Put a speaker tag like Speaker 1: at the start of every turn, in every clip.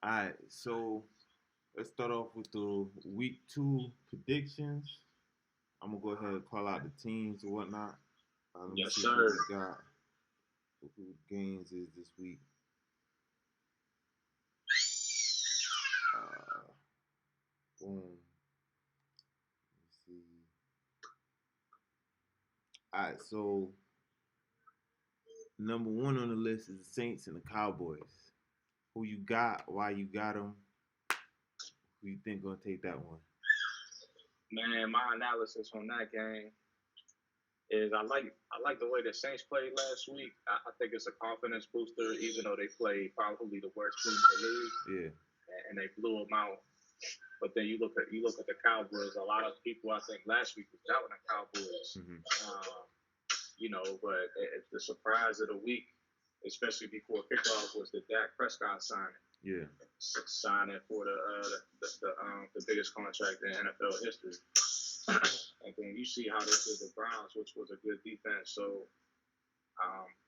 Speaker 1: All right, so let's start off with the week 2 predictions. I'm gonna go ahead and call out the teams and whatnot. Let me
Speaker 2: Yes,
Speaker 1: see who
Speaker 2: sir.
Speaker 1: we got, who the games is this week. Uh, Boom. Let's see. All right, so number one on the list is the Saints and the Cowboys. Who you got? Why you got them? Who you think gonna take that one?
Speaker 2: Man, my analysis on that game is I like the way the Saints played last week. I think it's a confidence booster, even though they played probably the worst team in the league
Speaker 1: Yeah.
Speaker 2: and they blew them out. But then you look at the Cowboys. A lot of people I think last week was doubting the Cowboys.
Speaker 1: Mm-hmm.
Speaker 2: But the surprise of the week, especially before kickoff, was the Dak Prescott signing.
Speaker 1: Yeah.
Speaker 2: Signing for the biggest contract in NFL history. And then you see how they did the Browns, which was a good defense. So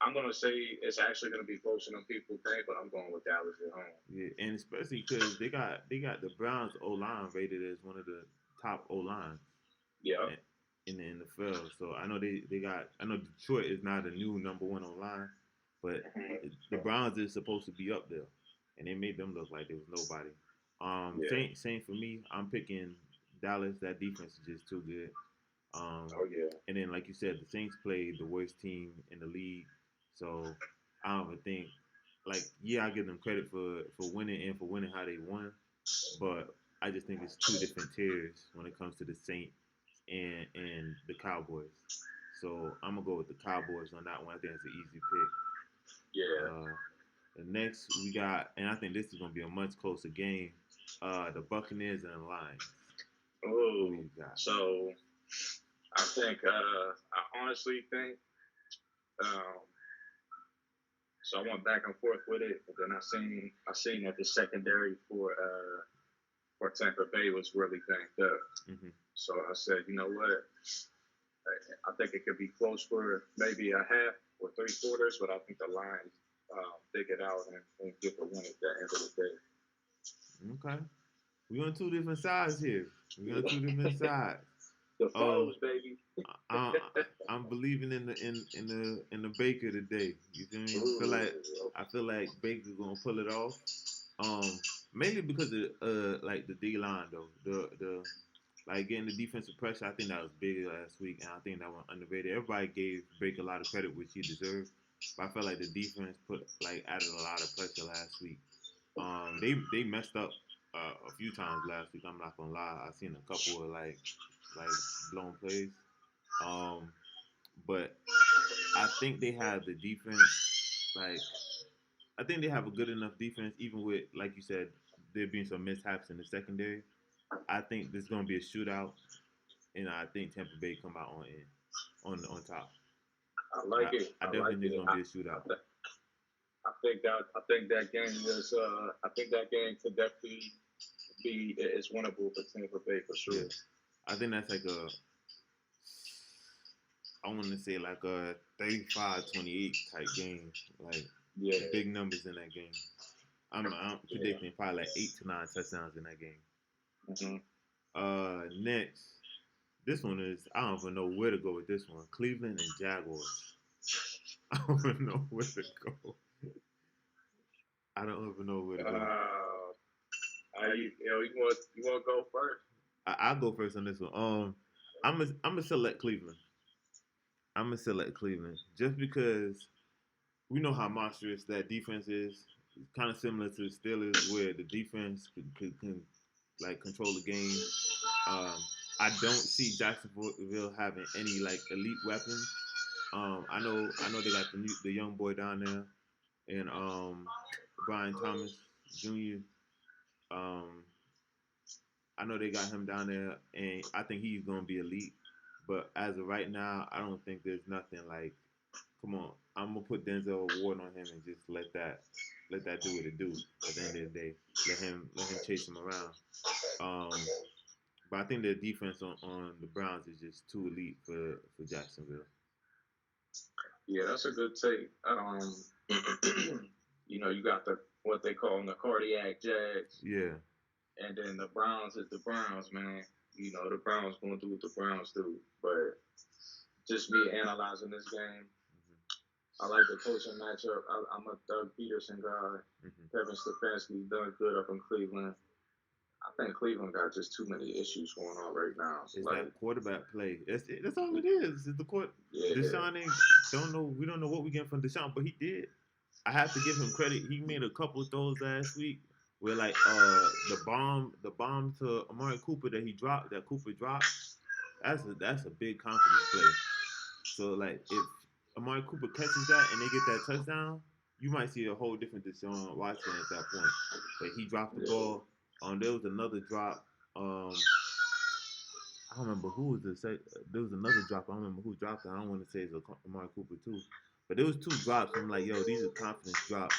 Speaker 2: I'm going to say it's actually going to be closer than people think, but I'm going with Dallas at home.
Speaker 1: Yeah, and especially because they got the Browns O line rated as one of the top O lines
Speaker 2: Yeah.
Speaker 1: in the NFL. So I know Detroit is not a new number one O line, but the Browns is supposed to be up there, and they made them look like there was nobody.
Speaker 2: Yeah.
Speaker 1: Same for me. I'm picking Dallas. That defense is just too good.
Speaker 2: Oh, yeah.
Speaker 1: And then, like you said, the Saints played the worst team in the league, so I don't even think yeah, I give them credit for winning and for winning how they won, but I just think it's two different tiers when it comes to the Saints and the Cowboys. So I'm gonna go with the Cowboys on that one. I think it's an easy pick.
Speaker 2: Yeah.
Speaker 1: Uh, the next we got, and I think this is gonna be a much closer game. The Buccaneers and the Lions. Who
Speaker 2: Oh,
Speaker 1: you got?
Speaker 2: so I honestly think, um, so I went back and forth with it, but then I seen that the secondary for Tampa Bay was really banged up.
Speaker 1: Mm-hmm.
Speaker 2: So I said, you know what? I think it could be close for maybe a half or 3 quarters, but I think the Lions dig it out and get the win at the end of the
Speaker 1: Okay, we on two different sides here. We on two different sides.
Speaker 2: day. The
Speaker 1: Um,
Speaker 2: foes, baby.
Speaker 1: I, I'm believing in the Baker today. You feel me?
Speaker 2: Ooh,
Speaker 1: I feel like Baker gonna pull it off. Um, Mainly because of like the D line though. The like getting the defensive pressure. I think that was big last week, and I think that was underrated. Everybody gave Baker a lot of credit, which he deserved. But I felt like the defense added a lot of pressure last week. They messed up a few times last week. I'm not gonna lie. I seen a couple of like blown plays. Um, but I think they have the defense. I think they have a good enough defense, even with like you said, there being some mishaps in the secondary. I think there's gonna be a shootout, and I think Tampa Bay come out on top.
Speaker 2: I like it.
Speaker 1: I
Speaker 2: I
Speaker 1: definitely
Speaker 2: like
Speaker 1: think it's
Speaker 2: it.
Speaker 1: gonna be a shootout.
Speaker 2: I think that game could definitely be it's winnable for Tampa Bay for
Speaker 1: Yeah,
Speaker 2: sure.
Speaker 1: I think that's like I want to say like a 35-28 type game, like
Speaker 2: Yeah,
Speaker 1: big numbers in that game. I'm
Speaker 2: yeah.
Speaker 1: predicting probably like 8 to 9 touchdowns in that game.
Speaker 2: Hmm.
Speaker 1: Next, this one is I don't even know where to go with this one. Cleveland and Jaguars. I don't even know where to go. I don't even know where to go.
Speaker 2: You want to go first?
Speaker 1: I'll go first on this one. I'm gonna select Cleveland. I'm gonna select Cleveland just because we know how monstrous that defense is. It's kind of similar to the Steelers, where the defense can like control the game. Um, I don't see Jacksonville having any like elite weapons. I know they got the young boy down there and Brian Thomas Jr. Um, I know they got him down there, and I think he's gonna be elite. But as of right now, I don't think there's nothing like. Come on, I'm gonna put Denzel Ward on him and just let that do what it do. At the end of the day, let him chase him around. Um, but I think the defense on the Browns is just too elite for Jacksonville.
Speaker 2: Yeah, that's a good take. You got what they call them, the cardiac Jags.
Speaker 1: Yeah.
Speaker 2: And then the Browns is the Browns, man. You know, the Browns gonna do what the Browns do. But just me analyzing this game, I like the coaching matchup. I'm a Doug Peterson guy. Kevin Stefanski done good up in Cleveland. I think Cleveland got just too many issues going on right now.
Speaker 1: It's
Speaker 2: Like,
Speaker 1: that quarterback play. That's all it is. It's the court.
Speaker 2: yeah,
Speaker 1: Deshaun don't know. We don't know what we get from Deshaun, but he did. I have to give him credit. He made a couple of throws last week where like the bomb to Amari Cooper that Cooper dropped. That's a big confidence play. So like if Amari Cooper catches that and they get that touchdown, you might see a whole different Deshaun Watson at that point. But he dropped the ball. There was another drop. I don't remember who was there was another drop. I don't remember who dropped it. I don't want to say it's Amari Cooper too. But there was two drops. I'm like, yo, these are confidence drops.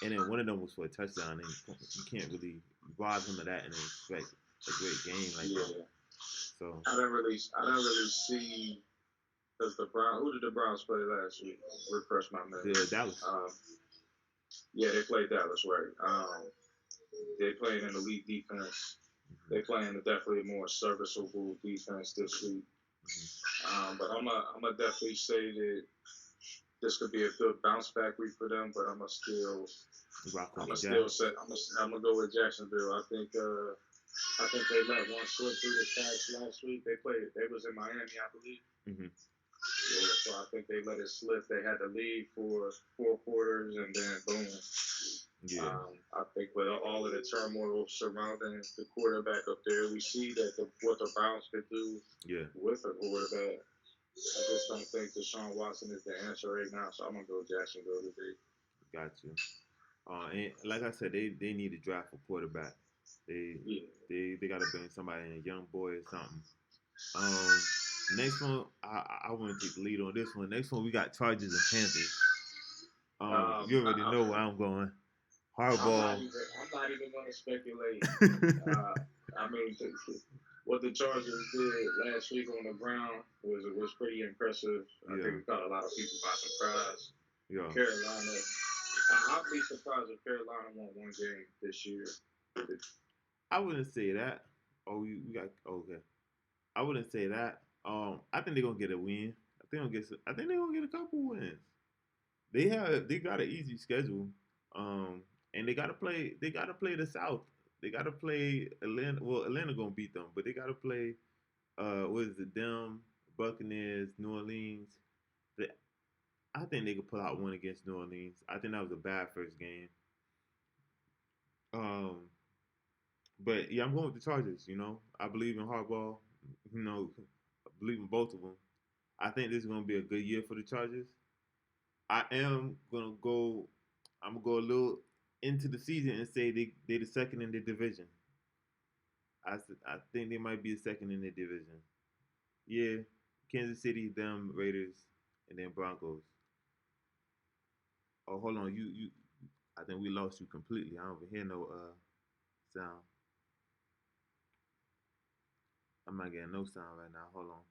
Speaker 1: And then one of them was for a touchdown. And you can't really rob him of that and expect a great game like that. So
Speaker 2: I don't really see because who did the Browns play last week? Refresh my memory.
Speaker 1: Yeah, Dallas.
Speaker 2: Yeah, they played Dallas, right? They played an elite defense. They playing definitely a more serviceable defense this week. But I'm gonna definitely say that this could be a good bounce back week for them. But I'm gonna go with Jacksonville. I think they let one slip through the cracks last week. They was in Miami, I believe. Yeah, so I think they let it slip. They had to leave for 4 quarters, and then boom.
Speaker 1: Yeah.
Speaker 2: I think with all of the turmoil surrounding the quarterback up there, we see that what the Browns could do with a quarterback. I just don't think Deshaun Watson is the answer right now, so I'm going to go Jacksonville today.
Speaker 1: Got you. And like I said, they need to draft a quarterback. They got to bring somebody in, a young boy or something. Next one, I want to take the lead on this one. Next one, we got Chargers and Panthers. You already know where I'm going. Harbaugh.
Speaker 2: I'm not even going to speculate. I mean, what the Chargers did last week on the ground was pretty impressive. I think it caught a lot of people by surprise.
Speaker 1: Yeah.
Speaker 2: Carolina. I'd be surprised if Carolina won one game this year.
Speaker 1: I wouldn't say that. We got okay. I wouldn't say that. I think they're gonna get a win. I think they're gonna get a couple wins. They got an easy schedule. And they gotta play the South. They gotta play Atlanta. Well, Atlanta gonna beat them, but they gotta play what is it, them, Buccaneers, New Orleans. I think they could pull out one against New Orleans. I think that was a bad first game. But yeah, I'm going with the Chargers. You know, I believe in Harbaugh. You know, I believe in both of them. I think this is gonna be a good year for the Chargers. I'm gonna go a little into the season and say they're the second in their division. I think they might be the second in their division. Yeah, Kansas City, them Raiders, and then Broncos. Oh, hold on, you. I think we lost you completely. I don't even hear no sound. I'm not getting no sound right now. Hold on.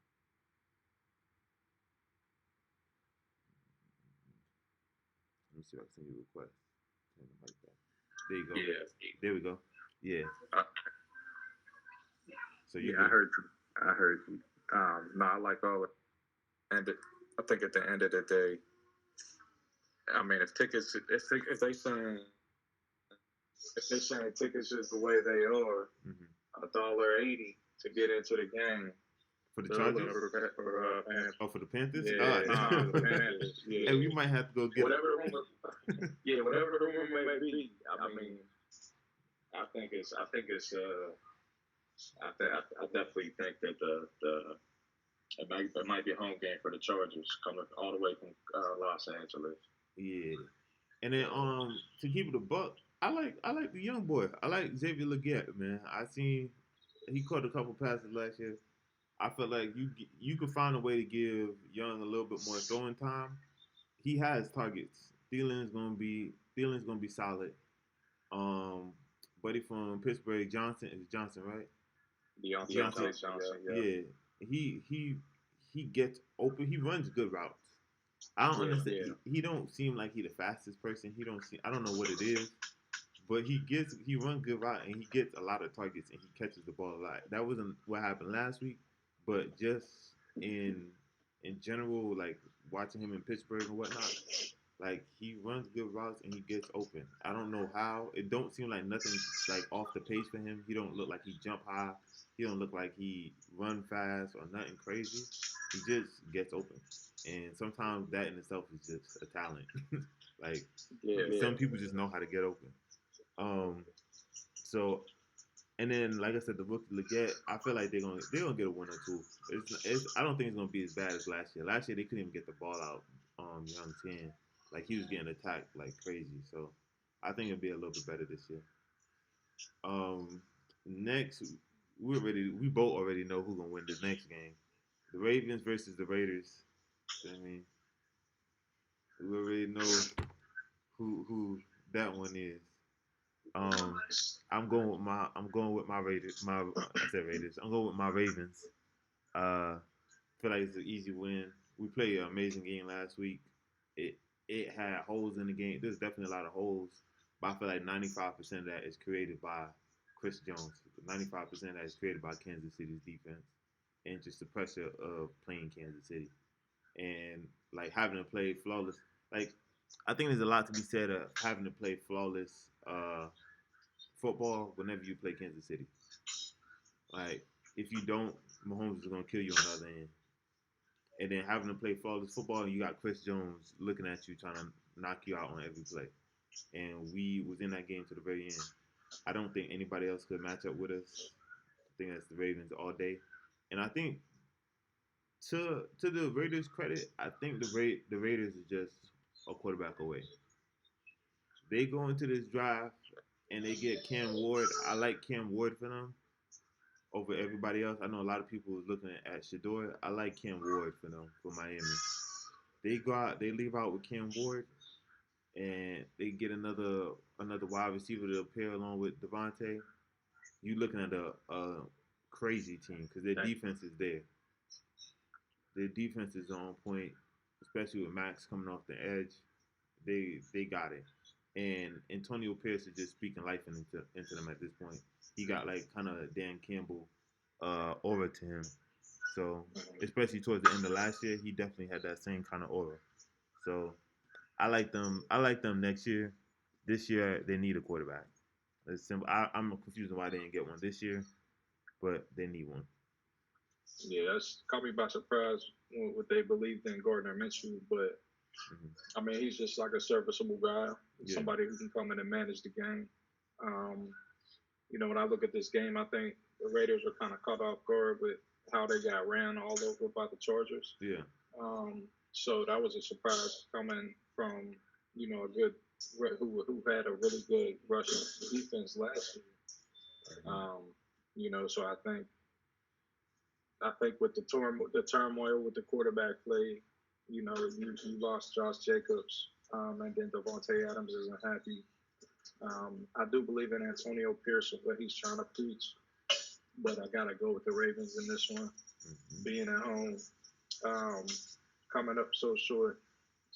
Speaker 1: Let me see if I can send you a request. Like that. There you go.
Speaker 2: Yeah.
Speaker 1: There we go. Yeah. So
Speaker 2: I heard you. No, I like all of it. And I think at the end of the day, I mean, if they saying tickets is the way they are, $1.80 to get into the game.
Speaker 1: For the Chargers? For the Panthers?
Speaker 2: Yeah, the Panthers. Yeah.
Speaker 1: And we might have to go get
Speaker 2: whatever the rumor may be. I mean, I definitely think that it might be a home game for the Chargers coming all the way from Los Angeles.
Speaker 1: Yeah. And then to keep it a buck, I like the young boy. I like Xavier Legette, man. I seen he caught a couple passes last year. I feel like you could find a way to give Young a little bit more throwing time. He has targets. Thielen's gonna be solid. Buddy from Pittsburgh, Johnson, right?
Speaker 2: Johnson.
Speaker 1: Yeah. He gets open. He runs good routes. I don't understand. He don't seem like he the fastest person. I don't know what it is, but he runs good route and he gets a lot of targets and he catches the ball a lot. That wasn't what happened last week, but just in in general, like watching him in Pittsburgh and whatnot, like he runs good routes and he gets open. I don't know how. It don't seem like nothing like off the pace for him. He don't look like he jump high. He don't look like he run fast or nothing crazy. He just gets open, and sometimes that in itself is just a talent. Like some people just know how to get open. Um, so and then like I said, the rookie Leggett, I feel like they're gonna get a win or two. I don't think it's gonna be as bad as last year. Last year they couldn't even get the ball out. Young Ten, like he was getting attacked like crazy. So I think it'll be a little bit better this year. Next we both already know who's gonna win the next game. The Ravens versus the Raiders. I mean, we already know who that one is. Um, I'm going with my Raiders. I said Raiders. I'm going with my Ravens. Feel like it's an easy win. We played an amazing game last week. It it had holes in the game. There's definitely a lot of holes, but I feel like 95% of that is created by Chris Jones. 95% of that is created by Kansas City's defense and just the pressure of playing Kansas City and like having to play flawless. Like I think there's a lot to be said of having to play flawless football whenever you play Kansas City. Like if you don't, Mahomes is gonna kill you on the other end. And then having to play flawless football, and you got Chris Jones looking at you trying to knock you out on every play. And we was in that game to the very end. I don't think anybody else could match up with us. I think that's the Ravens all day. And I think to the Raiders' credit, I think the Raiders is just a quarterback away. They go into this drive and they get Cam Ward. I like Cam Ward for them over everybody else. I know a lot of people was looking at Shador. I like Cam Ward for them for Miami. They go out, they leave out with Cam Ward, and they get another wide receiver to pair along with Devontae. You looking at a crazy team because their defense is there. Their defense is on point, especially with Max coming off the edge. They got it. And Antonio Pierce is just speaking life into them at this point. He got like kind of Dan Campbell aura to him. So especially towards the end of last year, he definitely had that same kind of aura. So I like them. I like them next year. This year they need a quarterback. It's simple. I'm confused on why they didn't get one this year, but they need one.
Speaker 2: Yeah, that's caught me by surprise what they believed in Gardner Minshew, but I mean he's just like a serviceable guy, somebody who can come in and manage the game. Um, when I look at this game, I think the Raiders were kind of caught off guard with how they got ran all over by the Chargers.
Speaker 1: Yeah.
Speaker 2: So that was a surprise coming from a good who had a really good rushing defense last year. So I think with the turmoil with the quarterback play, you lost Josh Jacobs, and then Devontae Adams isn't happy. I do believe in Antonio Pierce and what he's trying to preach, but I gotta go with the Ravens in this one. Being at home, coming up so short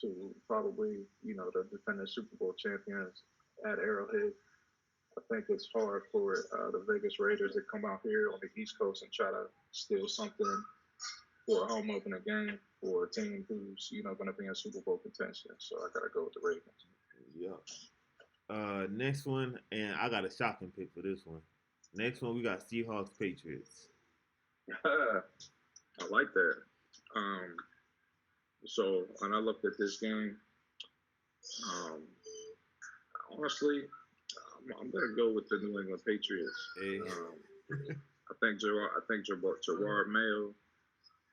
Speaker 2: to probably the defending Super Bowl champions at Arrowhead. I think it's hard for the Vegas Raiders to come out here on the East Coast and try to steal something for a home opener game for a team who's going to be in Super Bowl contention. So I gotta go with the Ravens.
Speaker 1: Yeah. Next one, and I got a shocking pick for this one. Next one, we got Seahawks Patriots.
Speaker 2: I like that. So when I looked at this game, honestly, I'm gonna go with the New England Patriots.
Speaker 1: Hey.
Speaker 2: I think Gerard Mayo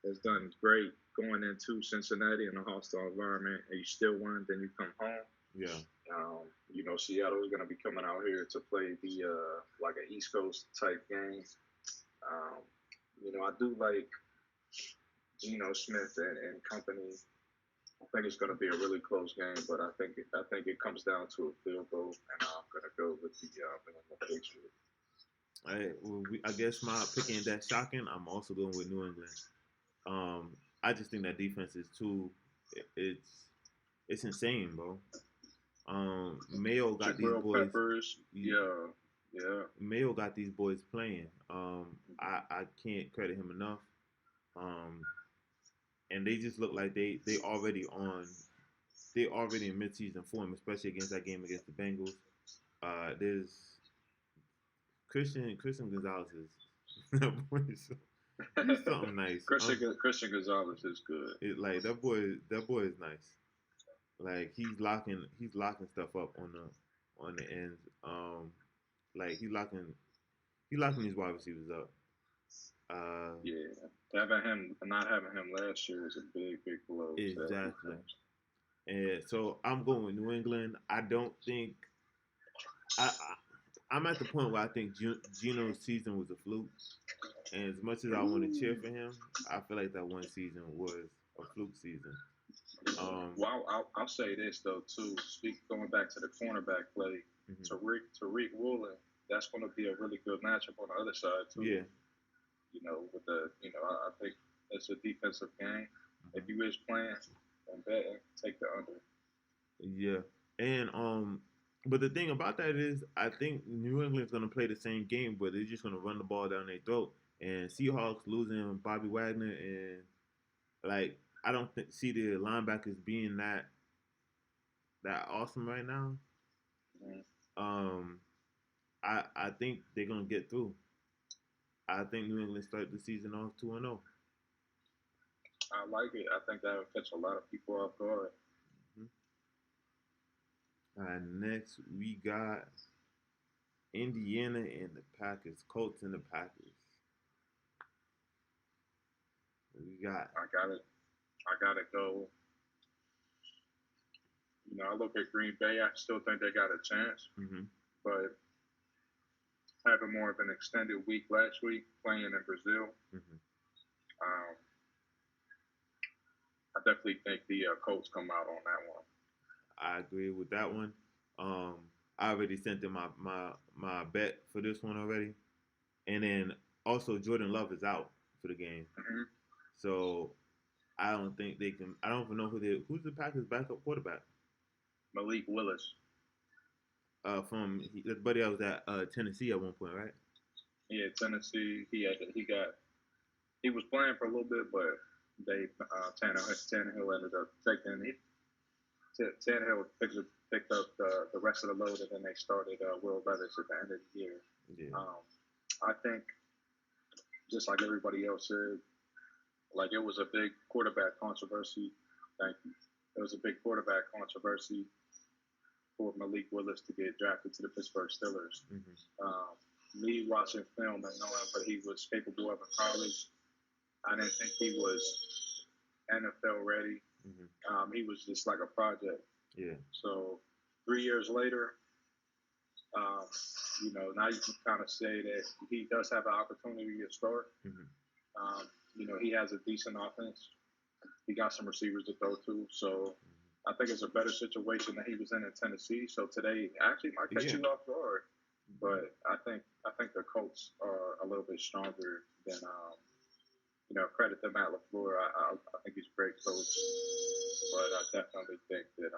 Speaker 2: has done great going into Cincinnati in a hostile environment, and you still win, then you come home.
Speaker 1: Yeah.
Speaker 2: Seattle is going to be coming out here to play the like an East Coast type game. I do like Geno Smith and company. I think it's going to be a really close game, but I think it comes down to a field goal, and I'm going to go with the Patriots.
Speaker 1: All right. Well, I guess my picking that shocking. I'm also going with New England. I just think that defense is too. It's insane, bro. Mayo got these
Speaker 2: Jabril
Speaker 1: boys.
Speaker 2: Peppers, yeah, yeah.
Speaker 1: Mayo got these boys playing. I can't credit him enough. Um, and they just look like they already in midseason form, especially against that game against the Bengals. There's Christian Gonzalez is that boy he's something nice.
Speaker 2: Christian Gonzalez is good.
Speaker 1: That boy is nice. Like he's locking stuff up on the ends. Like he's locking these wide receivers up.
Speaker 2: Yeah, not having him last year was a big blow.
Speaker 1: Exactly. And so I'm going with New England. I don't think I'm at the point where I think Geno's season was a fluke. And as much as I want to cheer for him, I feel like that one season was a fluke season.
Speaker 2: Well, I'll say this though too. Going back to the cornerback play, Tariq Woolen, that's going to be a really good matchup on the other side too.
Speaker 1: Yeah.
Speaker 2: I think it's a defensive game. If you is playing and betting, take the under.
Speaker 1: Yeah, and but the thing about that is, I think New England's gonna play the same game, but they're just gonna run the ball down their throat. And Seahawks losing Bobby Wagner and like I don't see the linebackers being that awesome right now. I think they're gonna get through. I think New England start the season off 2-0.
Speaker 2: I like it. I think that will catch a lot of people off guard.
Speaker 1: Next we got Indiana and the Packers, Colts and the Packers. We got.
Speaker 2: I gotta go. I look at Green Bay. I still think they got a chance, but having more of an extended week last week, playing in Brazil, I definitely think the Colts come out on that one.
Speaker 1: I agree with that one. I already sent them my bet for this one already, and then also Jordan Love is out for the game, so I don't think they can. I don't even know who's the Packers' backup quarterback.
Speaker 2: Malik Willis.
Speaker 1: That buddy I was at Tennessee at one point, right?
Speaker 2: Yeah, Tennessee. He was playing for a little bit, but Tannehill ended up taking it. Tannehill picked up the rest of the load, and then they started Will Levis at the end of the year.
Speaker 1: Yeah.
Speaker 2: I think, just like everybody else said, like it was a big quarterback controversy. Thank you. It was a big quarterback controversy for Malik Willis to get drafted to the Pittsburgh Steelers. Me watching film and knowing what he was capable of in college, I didn't think he was NFL ready. He was just like a project.
Speaker 1: Yeah.
Speaker 2: So 3 years later, now you can kind of say that he does have an opportunity to start. He has a decent offense. He got some receivers to throw to. So I think it's a better situation that he was in Tennessee. So today actually might catch you off guard. But I think the Colts are a little bit stronger than credit to Matt LaFleur. I think he's a great coach, but I definitely think that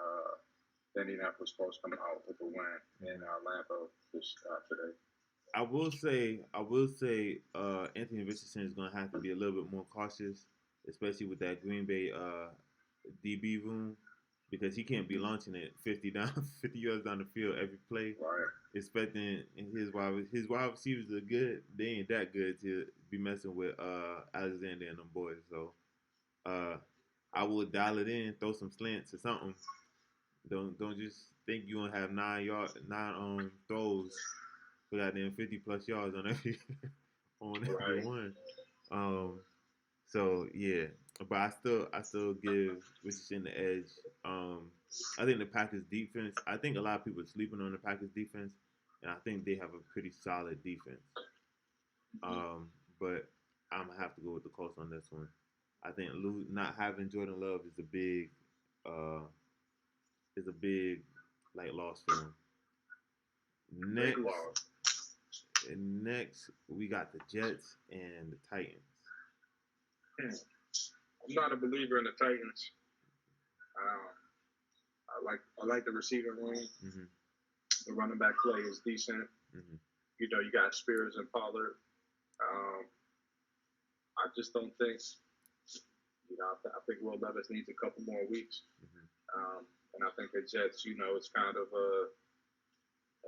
Speaker 2: the Indianapolis Colts come out with a win in Lambeau today.
Speaker 1: I will say Anthony Richardson is going to have to be a little bit more cautious, especially with that Green Bay DB room, because he can't be launching it 50 yards down the field every play.
Speaker 2: Right.
Speaker 1: Expecting his wide receivers are good. They ain't that good to be messing with Alexander and them boys. So I would dial it in, throw some slants or something. Don't just think you gonna have 9 throws for goddamn 50+ yards on every one. So yeah, but I still give Richardson the edge. I think the Packers defense. I think a lot of people are sleeping on the Packers defense, and I think they have a pretty solid defense. But I'm gonna have to go with the Colts on this one. I think not having Jordan Love is a big like loss for him. Next we got the Jets and the Titans.
Speaker 2: I'm not a believer in the Titans. I like the receiving room.
Speaker 1: Mm-hmm.
Speaker 2: The running back play is decent.
Speaker 1: Mm-hmm.
Speaker 2: You know, you got Spears and Pollard. I just don't think, I think Will Levis needs a couple more weeks.
Speaker 1: Mm-hmm.
Speaker 2: And I think the Jets, you know, it's kind of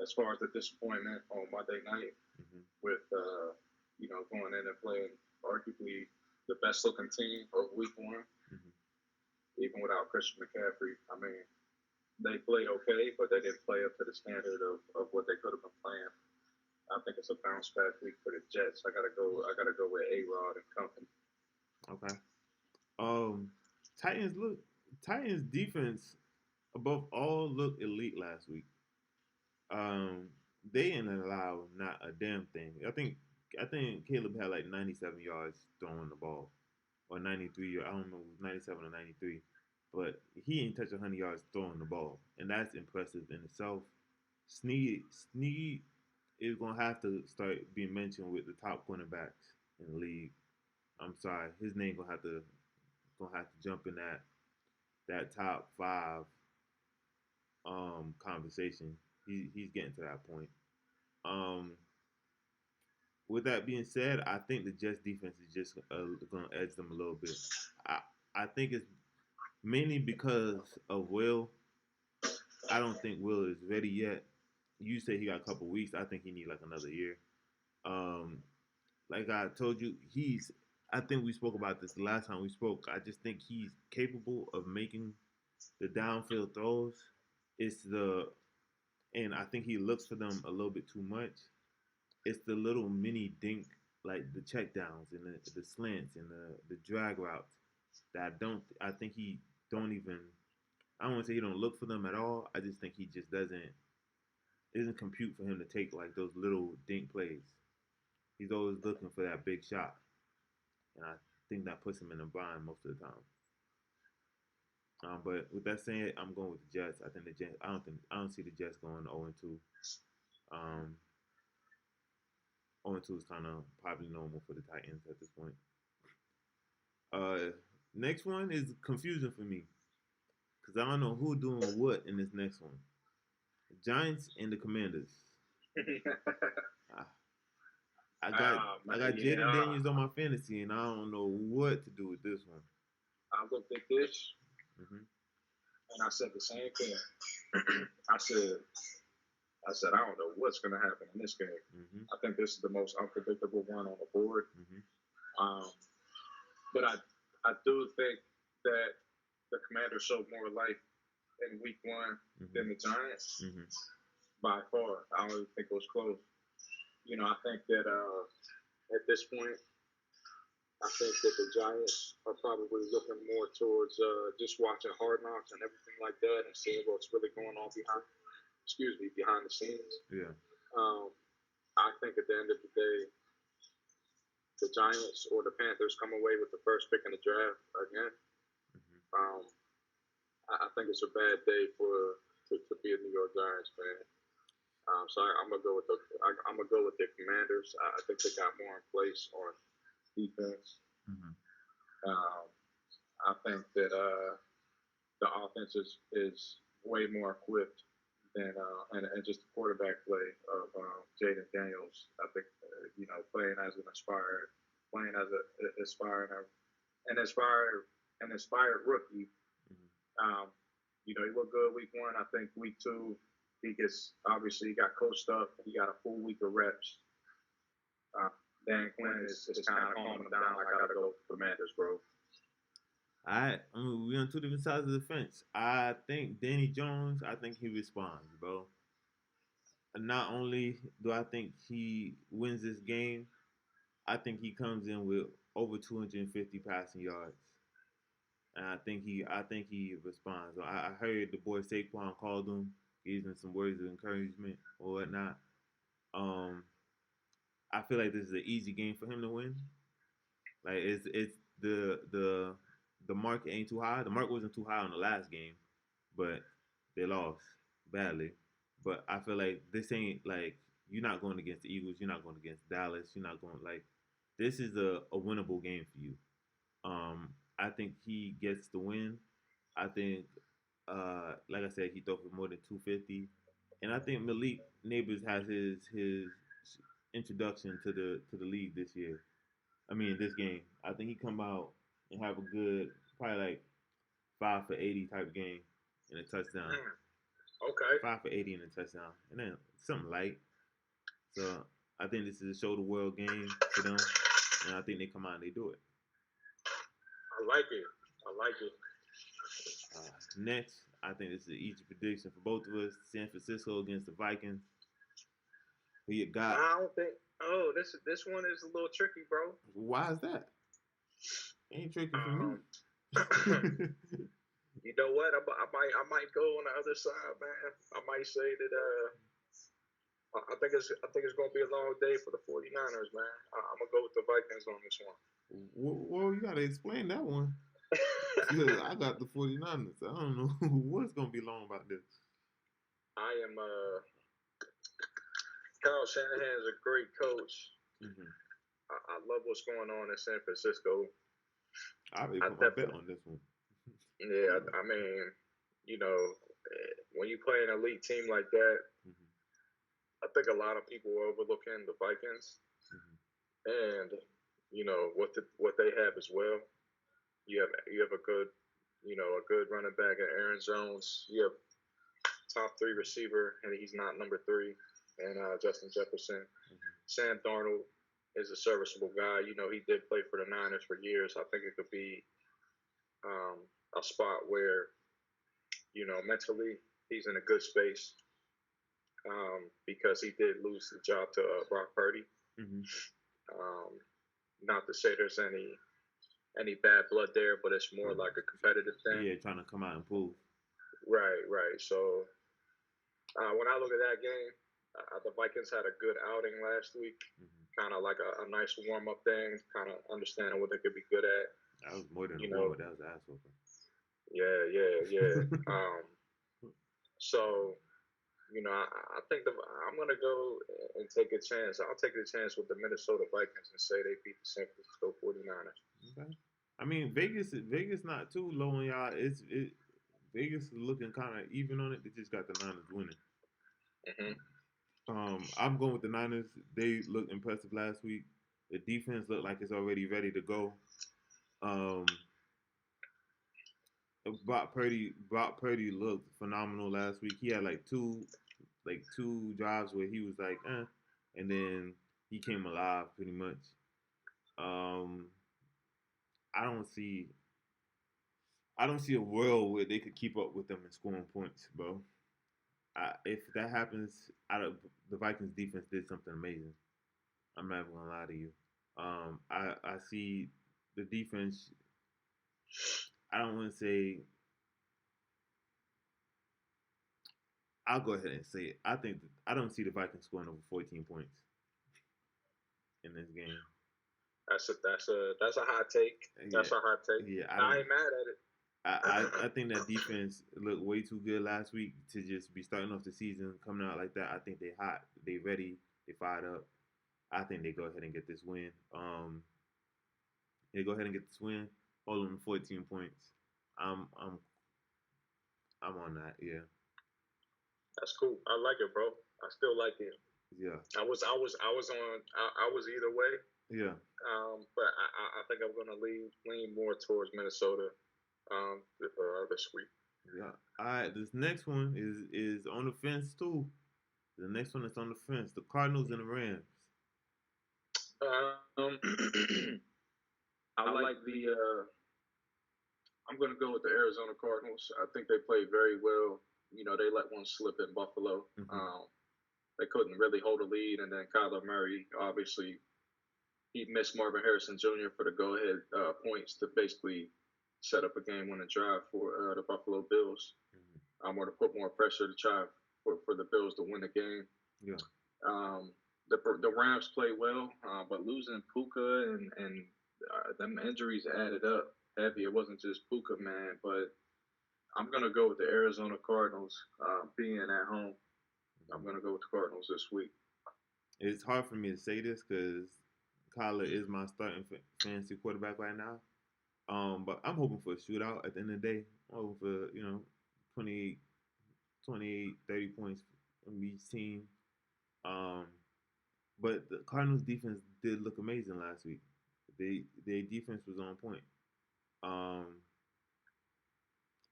Speaker 2: as far as the disappointment on Monday night
Speaker 1: Mm-hmm.
Speaker 2: with, going in and playing arguably the best looking team of week one,
Speaker 1: Mm-hmm.
Speaker 2: even without Christian McCaffrey. I mean, they played okay, but they didn't play up to the standard of what they could have been playing. I think it's a bounce back week for the Jets. I gotta go with A-Rod and company.
Speaker 1: Okay. Um, Titans defense above all looked elite last week. Um, they didn't allow not a damn thing. I think Caleb had like 97 yards throwing the ball, or 93. I don't know, 97 or 93, but he didn't touch 100 yards throwing the ball, and that's impressive in itself. Sneed is gonna have to start being mentioned with the top cornerbacks in the league. I'm sorry, his name gonna have to jump in that top five conversation. He's getting to that point. Um, with that being said, I think the Jets defense is just gonna edge them a little bit. I I think it's mainly because of Will. I don't think Will is ready yet. You say he got a couple weeks. I think he need like another year. Um, like I told you, he's. I think we spoke about this the last time we spoke. I just think he's capable of making the downfield throws. It's the and I think he looks for them a little bit too much. It's the little mini dink, like the check downs and the slants and the drag routes that I think he don't even. I don't want to say he don't look for them at all. I just think he just doesn't isn't compute for him to take like those little dink plays. He's always looking for that big shot, and I think that puts him in a bind most of the time. But with that said, I'm going with the Jets. I think the Jets. I don't see the Jets going 0-2. 0-2 is kind of probably normal for the Titans at this point. Uh, Next one is confusing for me because I don't know who doing what in this next one. The Giants and the Commanders. I, I got Jaden Daniels on my fantasy, and I don't know what to do with this one.
Speaker 2: I looked at this, and I said the same thing. I said, I don't know what's going to happen in this game. I think this is the most unpredictable one on the board. But I do think that the Commanders showed more life in week one than the Giants by far. I don't even think it was close. You know, I think that at this point, I think that the Giants are probably looking more towards just watching Hard Knocks and everything like that and seeing what's really going on behind the scenes.
Speaker 1: Yeah.
Speaker 2: I think at the end of the day, the Giants or the Panthers come away with the first pick in the draft again. I think it's a bad day to be a New York Giants fan. So I'm gonna go with the Commanders. I think they got more in place on defense. I think that the offense is way more equipped than and just the quarterback play of Jaden Daniels. I think playing as an inspired rookie. He looked good week one. I think week two he got coached up. He got a full week of reps. Dan Quinn is kind of calming him down. I gotta go with the Commanders, bro.
Speaker 1: We're on two different sides of the fence. I think Danny Jones, I think he responds, bro. And not only do I think he wins this game, I think he comes in with over 250 passing yards. And I think he responds. I heard the boy Saquon called him, gave him some words of encouragement or whatnot. I feel like this is an easy game for him to win. Like it's the mark ain't too high. The mark wasn't too high on the last game, but they lost badly. But I feel like this ain't like you're not going against the Eagles. You're not going against Dallas. You're not going like this is a winnable game for you. I think he gets the win. I think Like I said, he throw for more than 250, and I think Malik Neighbors has his introduction to the league this year. I mean, this game. I think he come out and have a good, probably like 5 for 80 type game and a touchdown.
Speaker 2: Okay.
Speaker 1: 5 for 80 and a touchdown, and then something light. So I think this is a show the world game for them, and I think they come out and they do it.
Speaker 2: I like it. I like it.
Speaker 1: Next, I think this is an easy prediction for both of us: San Francisco against the Vikings. Who you got?
Speaker 2: I don't think. Oh, this one is a little tricky, bro.
Speaker 1: Why is that? Ain't tricky for me.
Speaker 2: You know what? I might go on the other side, man. I might say that I think it's gonna be a long day for the 49ers, man. I'm gonna go with the Vikings on this one.
Speaker 1: Well, you gotta explain that one. I got the 49ers. I don't know what's gonna be long about this.
Speaker 2: I am Kyle Shanahan is a great coach.
Speaker 1: Mm-hmm.
Speaker 2: I love what's going on in San Francisco.
Speaker 1: I really put my bet on this one.
Speaker 2: Yeah, I mean, you know, when you play an elite team like that, mm-hmm. I think a lot of people are overlooking the Vikings, mm-hmm. and you know what they have as well. You have a good running back in Aaron Jones. You have top 3 receiver, and he's not number 3, and Justin Jefferson. Mm-hmm. Sam Darnold is a serviceable guy. You know, he did play for the Niners for years. I think it could be a spot where, you know, mentally he's in a good space because he did lose the job to Brock Purdy. Mm-hmm. Not to say there's any bad blood there, but it's more like a competitive thing.
Speaker 1: Yeah, trying to come out and prove.
Speaker 2: Right. So when I look at that game, the Vikings had a good outing last week. Mm-hmm. Kind of like a nice warm-up thing, kind of understanding what they could be good at.
Speaker 1: That was more than a warm-up. That was ass whooping.
Speaker 2: Yeah. So, you know, I think I'm going to go and take a chance. I'll take a chance with the Minnesota Vikings and say they beat the San Francisco 49ers.
Speaker 1: Okay. I mean, Vegas not too low on y'all. Vegas is looking kind of even on it. They just got the Niners winning. Mm-hmm. I'm going with the Niners. They looked impressive last week. The defense looked like it's already ready to go. Brock Purdy looked phenomenal last week. He had like two drives where he was like, and then he came alive pretty much. I don't see a world where they could keep up with them in scoring points, bro. If that happens, the Vikings defense did something amazing. I'm not even gonna lie to you. I see the defense. I don't want to say. I'll go ahead and say it. I don't see the Vikings scoring over 14 points in this game.
Speaker 2: That's a hot take. That's a hot take.
Speaker 1: Yeah,
Speaker 2: I ain't mad at it.
Speaker 1: I think that defense looked way too good last week to just be starting off the season coming out like that. I think they hot, they ready, they fired up. I think they go ahead and get this win. They go ahead and get this win. Hold them 14 points. I'm on that. Yeah.
Speaker 2: That's cool. I like it, bro. I still like it.
Speaker 1: Yeah.
Speaker 2: I was either way.
Speaker 1: Yeah.
Speaker 2: But I think I'm gonna lean more towards Minnesota. This week.
Speaker 1: Yeah. All right. This next one is on the fence too. The next one is on the fence. The Cardinals and the Rams.
Speaker 2: I like the. I'm gonna go with the Arizona Cardinals. I think they played very well. You know, they let one slip in Buffalo. Mm-hmm. They couldn't really hold a lead, and then Kyler Murray, obviously, he missed Marvin Harrison Jr. for the go-ahead points to basically set up a game-winning drive for the Buffalo Bills. Mm-hmm. Or to put more pressure to try for the Bills to win the game.
Speaker 1: Yeah.
Speaker 2: The Rams played well, but losing Puka and them injuries added up heavy. It wasn't just Puka, man. But I'm gonna go with the Arizona Cardinals. Being at home, I'm gonna go with the Cardinals this week.
Speaker 1: It's hard for me to say this because Kyler is my starting fantasy quarterback right now. But I'm hoping for a shootout at the end of the day. I'm hoping for, 28, 28, 30 points from each team. Um, but the Cardinals defense did look amazing last week. Their defense was on point. Um,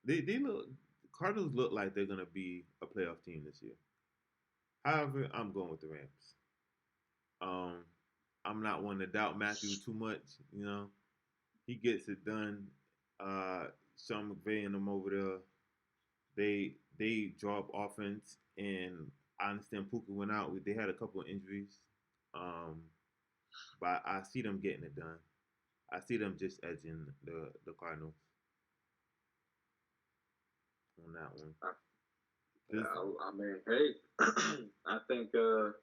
Speaker 1: they look Cardinals look like they're gonna be a playoff team this year. However, I'm going with the Rams. Um, I'm not one to doubt Matthew too much. You know, he gets it done. Sean McVay and them over there, they drop offense, and I understand Puka went out. They had a couple of injuries, um, but I see them getting it done. I see them just edging the Cardinals on that one.
Speaker 2: I mean, hey, I think the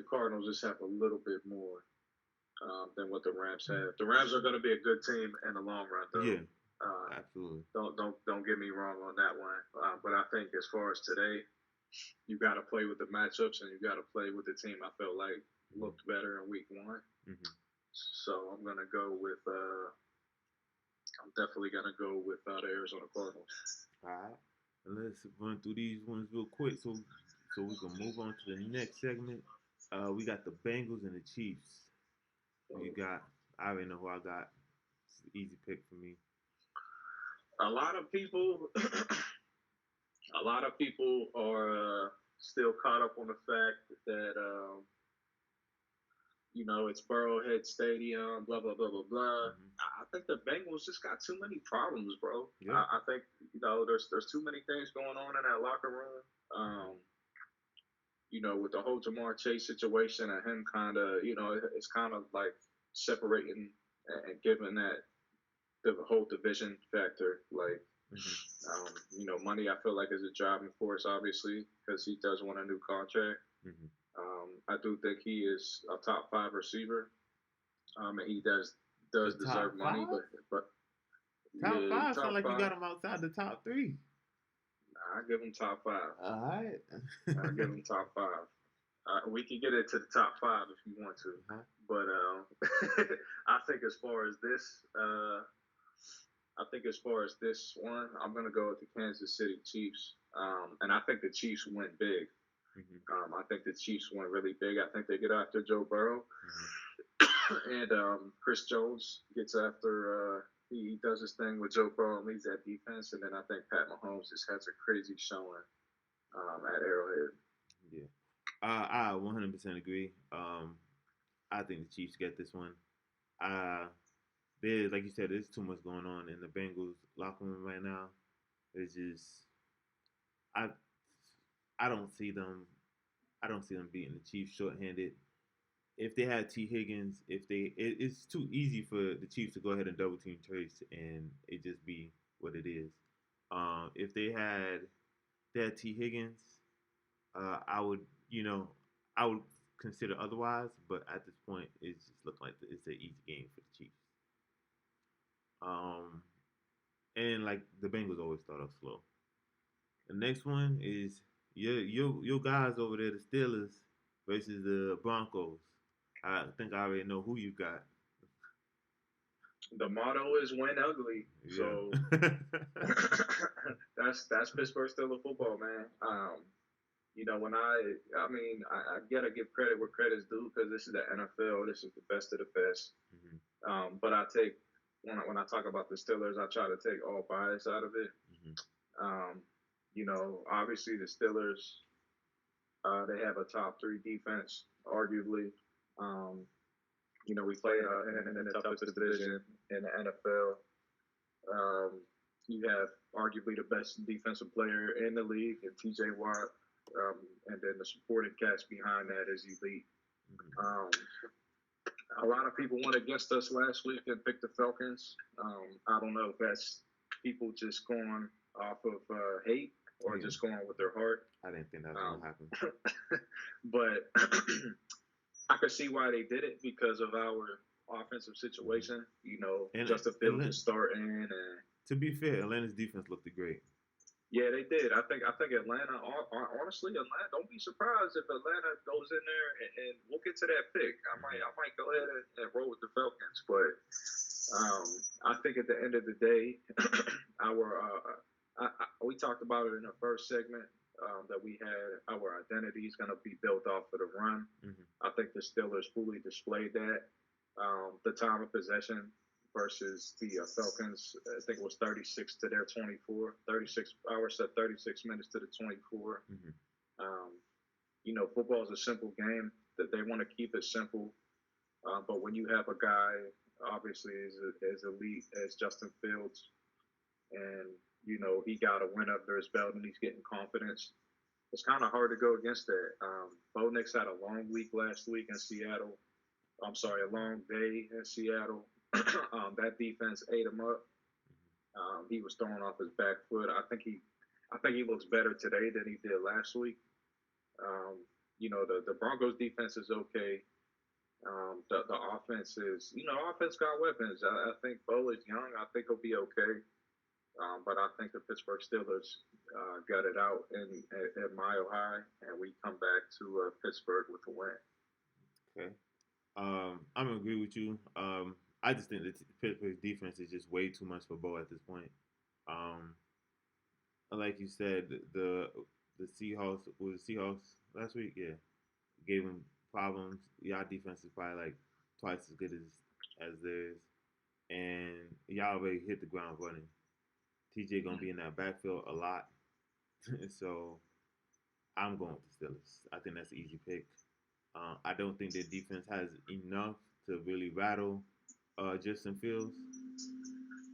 Speaker 2: Cardinals just have a little bit more than what the Rams have. The Rams are going to be a good team in the long run, though.
Speaker 1: Yeah, absolutely.
Speaker 2: Don't get me wrong on that one. But I think as far as today, you got to play with the matchups and you got to play with the team I felt like looked better in week one.
Speaker 1: Mm-hmm.
Speaker 2: So I'm gonna go with. I'm definitely gonna go with the Arizona Cardinals.
Speaker 1: All right. Let's run through these ones real quick so we can move on to the next segment. We got the Bengals and the Chiefs. Who you got? I already know who I got. It's an easy pick for me.
Speaker 2: A lot of people, a lot of people are still caught up on the fact that you know it's Burrowhead Stadium, blah blah blah blah blah.
Speaker 1: Mm-hmm.
Speaker 2: I think the Bengals just got too many problems, bro.
Speaker 1: Yeah.
Speaker 2: I think you know there's too many things going on in that locker room. You know, with the whole Jamar Chase situation and him kind of, you know, it's kind of like separating and giving that the whole division factor. Like, you know, money I feel like is a driving force, obviously, because he does want a new contract.
Speaker 1: Mm-hmm.
Speaker 2: I do think he is a top 5 receiver. And he does deserve money, but
Speaker 1: top
Speaker 2: yeah,
Speaker 1: 5 sound like you got him outside the top 3.
Speaker 2: I give him top 5.
Speaker 1: All right.
Speaker 2: I give him top 5. We can get into the top 5 if you want to, but I think as far as this, one, I'm gonna go with the Kansas City Chiefs, and I think the Chiefs win big.
Speaker 1: Mm-hmm.
Speaker 2: I think the Chiefs win really big. I think they get after Joe Burrow, and Chris Jones gets after. He does his thing with Joe Burrow and leads that defense, and then I think Pat Mahomes just has a crazy showing at Arrowhead.
Speaker 1: Yeah, I 100% agree. I think the Chiefs get this one. There's like you said, there's too much going on in the Bengals locker room right now. It's just I I don't see them. I don't see them beating the Chiefs shorthanded. If they had T Higgins, it's too easy for the Chiefs to go ahead and double team Trace and it just be what it is. If they had T Higgins, I would I would consider otherwise. But at this point, it just looks like it's an easy game for the Chiefs. And like the Bengals always start off slow. The next one is your guys over there, the Steelers versus the Broncos. I think I already know who you got.
Speaker 2: The motto is "Win ugly," so that's Pittsburgh Steelers football, man. You know, I gotta give credit where credit's due because this is the NFL. This is the best of the best. Mm-hmm. But I take when I talk about the Steelers, I try to take all bias out of it. Mm-hmm. You know, obviously the Steelers, they have a top 3 defense, arguably. You know, we play in the toughest division in the NFL. You have arguably the best defensive player in the league, and T.J. Watt, and then the supporting cast behind that is elite. A lot of people went against us last week and picked the Falcons. I don't know if that's people just going off of hate or just going with their heart.
Speaker 1: I didn't think that was going to happen.
Speaker 2: But I could see why they did it because of our offensive situation. You know, and Justin Fields is starting. And
Speaker 1: to be fair, Atlanta's defense looked great.
Speaker 2: Yeah, they did. I think Atlanta. Honestly, Atlanta. Don't be surprised if Atlanta goes in there and we'll get to that pick. I might go ahead and roll with the Falcons, but I think at the end of the day, our we talked about it in the first segment that we had. Our identity is going to be built off of the run.
Speaker 1: Mm-hmm.
Speaker 2: I think the Steelers fully displayed that. The time of possession versus the Falcons, I think it was 36 to their 24. 36 hours at 36 minutes to the 24.
Speaker 1: Mm-hmm.
Speaker 2: Um, football is a simple game. That they want to keep it simple. But when you have a guy, obviously as elite as Justin Fields, and he got a win under his belt and he's getting confidence, it's kind of hard to go against that. Bo Nix had a long week last week in Seattle. I'm sorry, a long day in Seattle. That defense ate him up. He was throwing off his back foot. I think he looks better today than he did last week. The Broncos defense is okay. The offense is, offense got weapons. I think Bo is young. I think he'll be okay. But I think the Pittsburgh Steelers got it out at Mile High, and we come back to Pittsburgh with a win.
Speaker 1: Okay. I'm gonna agree with you. I just think that Pittsburgh's defense is just way too much for Bo at this point. Um, like you said, the Seahawks last week, yeah, gave him problems. Y'all defense is probably like twice as good as theirs, and y'all already hit the ground running. TJ gonna be in that backfield a lot, so I'm going with the Steelers. I think that's an easy pick. I don't think their defense has enough to really rattle Justin Fields.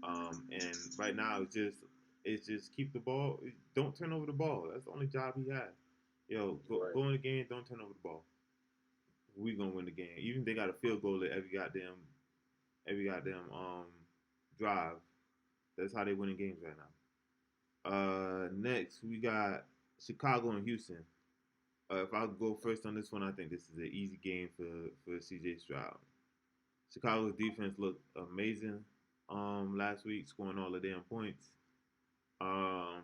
Speaker 1: And right now, it's just keep the ball. Don't turn over the ball. That's the only job he has. Go in the game. Don't turn over the ball. We gonna win the game. Even if they got a field goal at every goddamn drive. That's how they winning games right now. Next we got Chicago and Houston. If I go first on this one, I think this is an easy game for CJ Stroud. Chicago's defense looked amazing last week, scoring all the damn points. Um,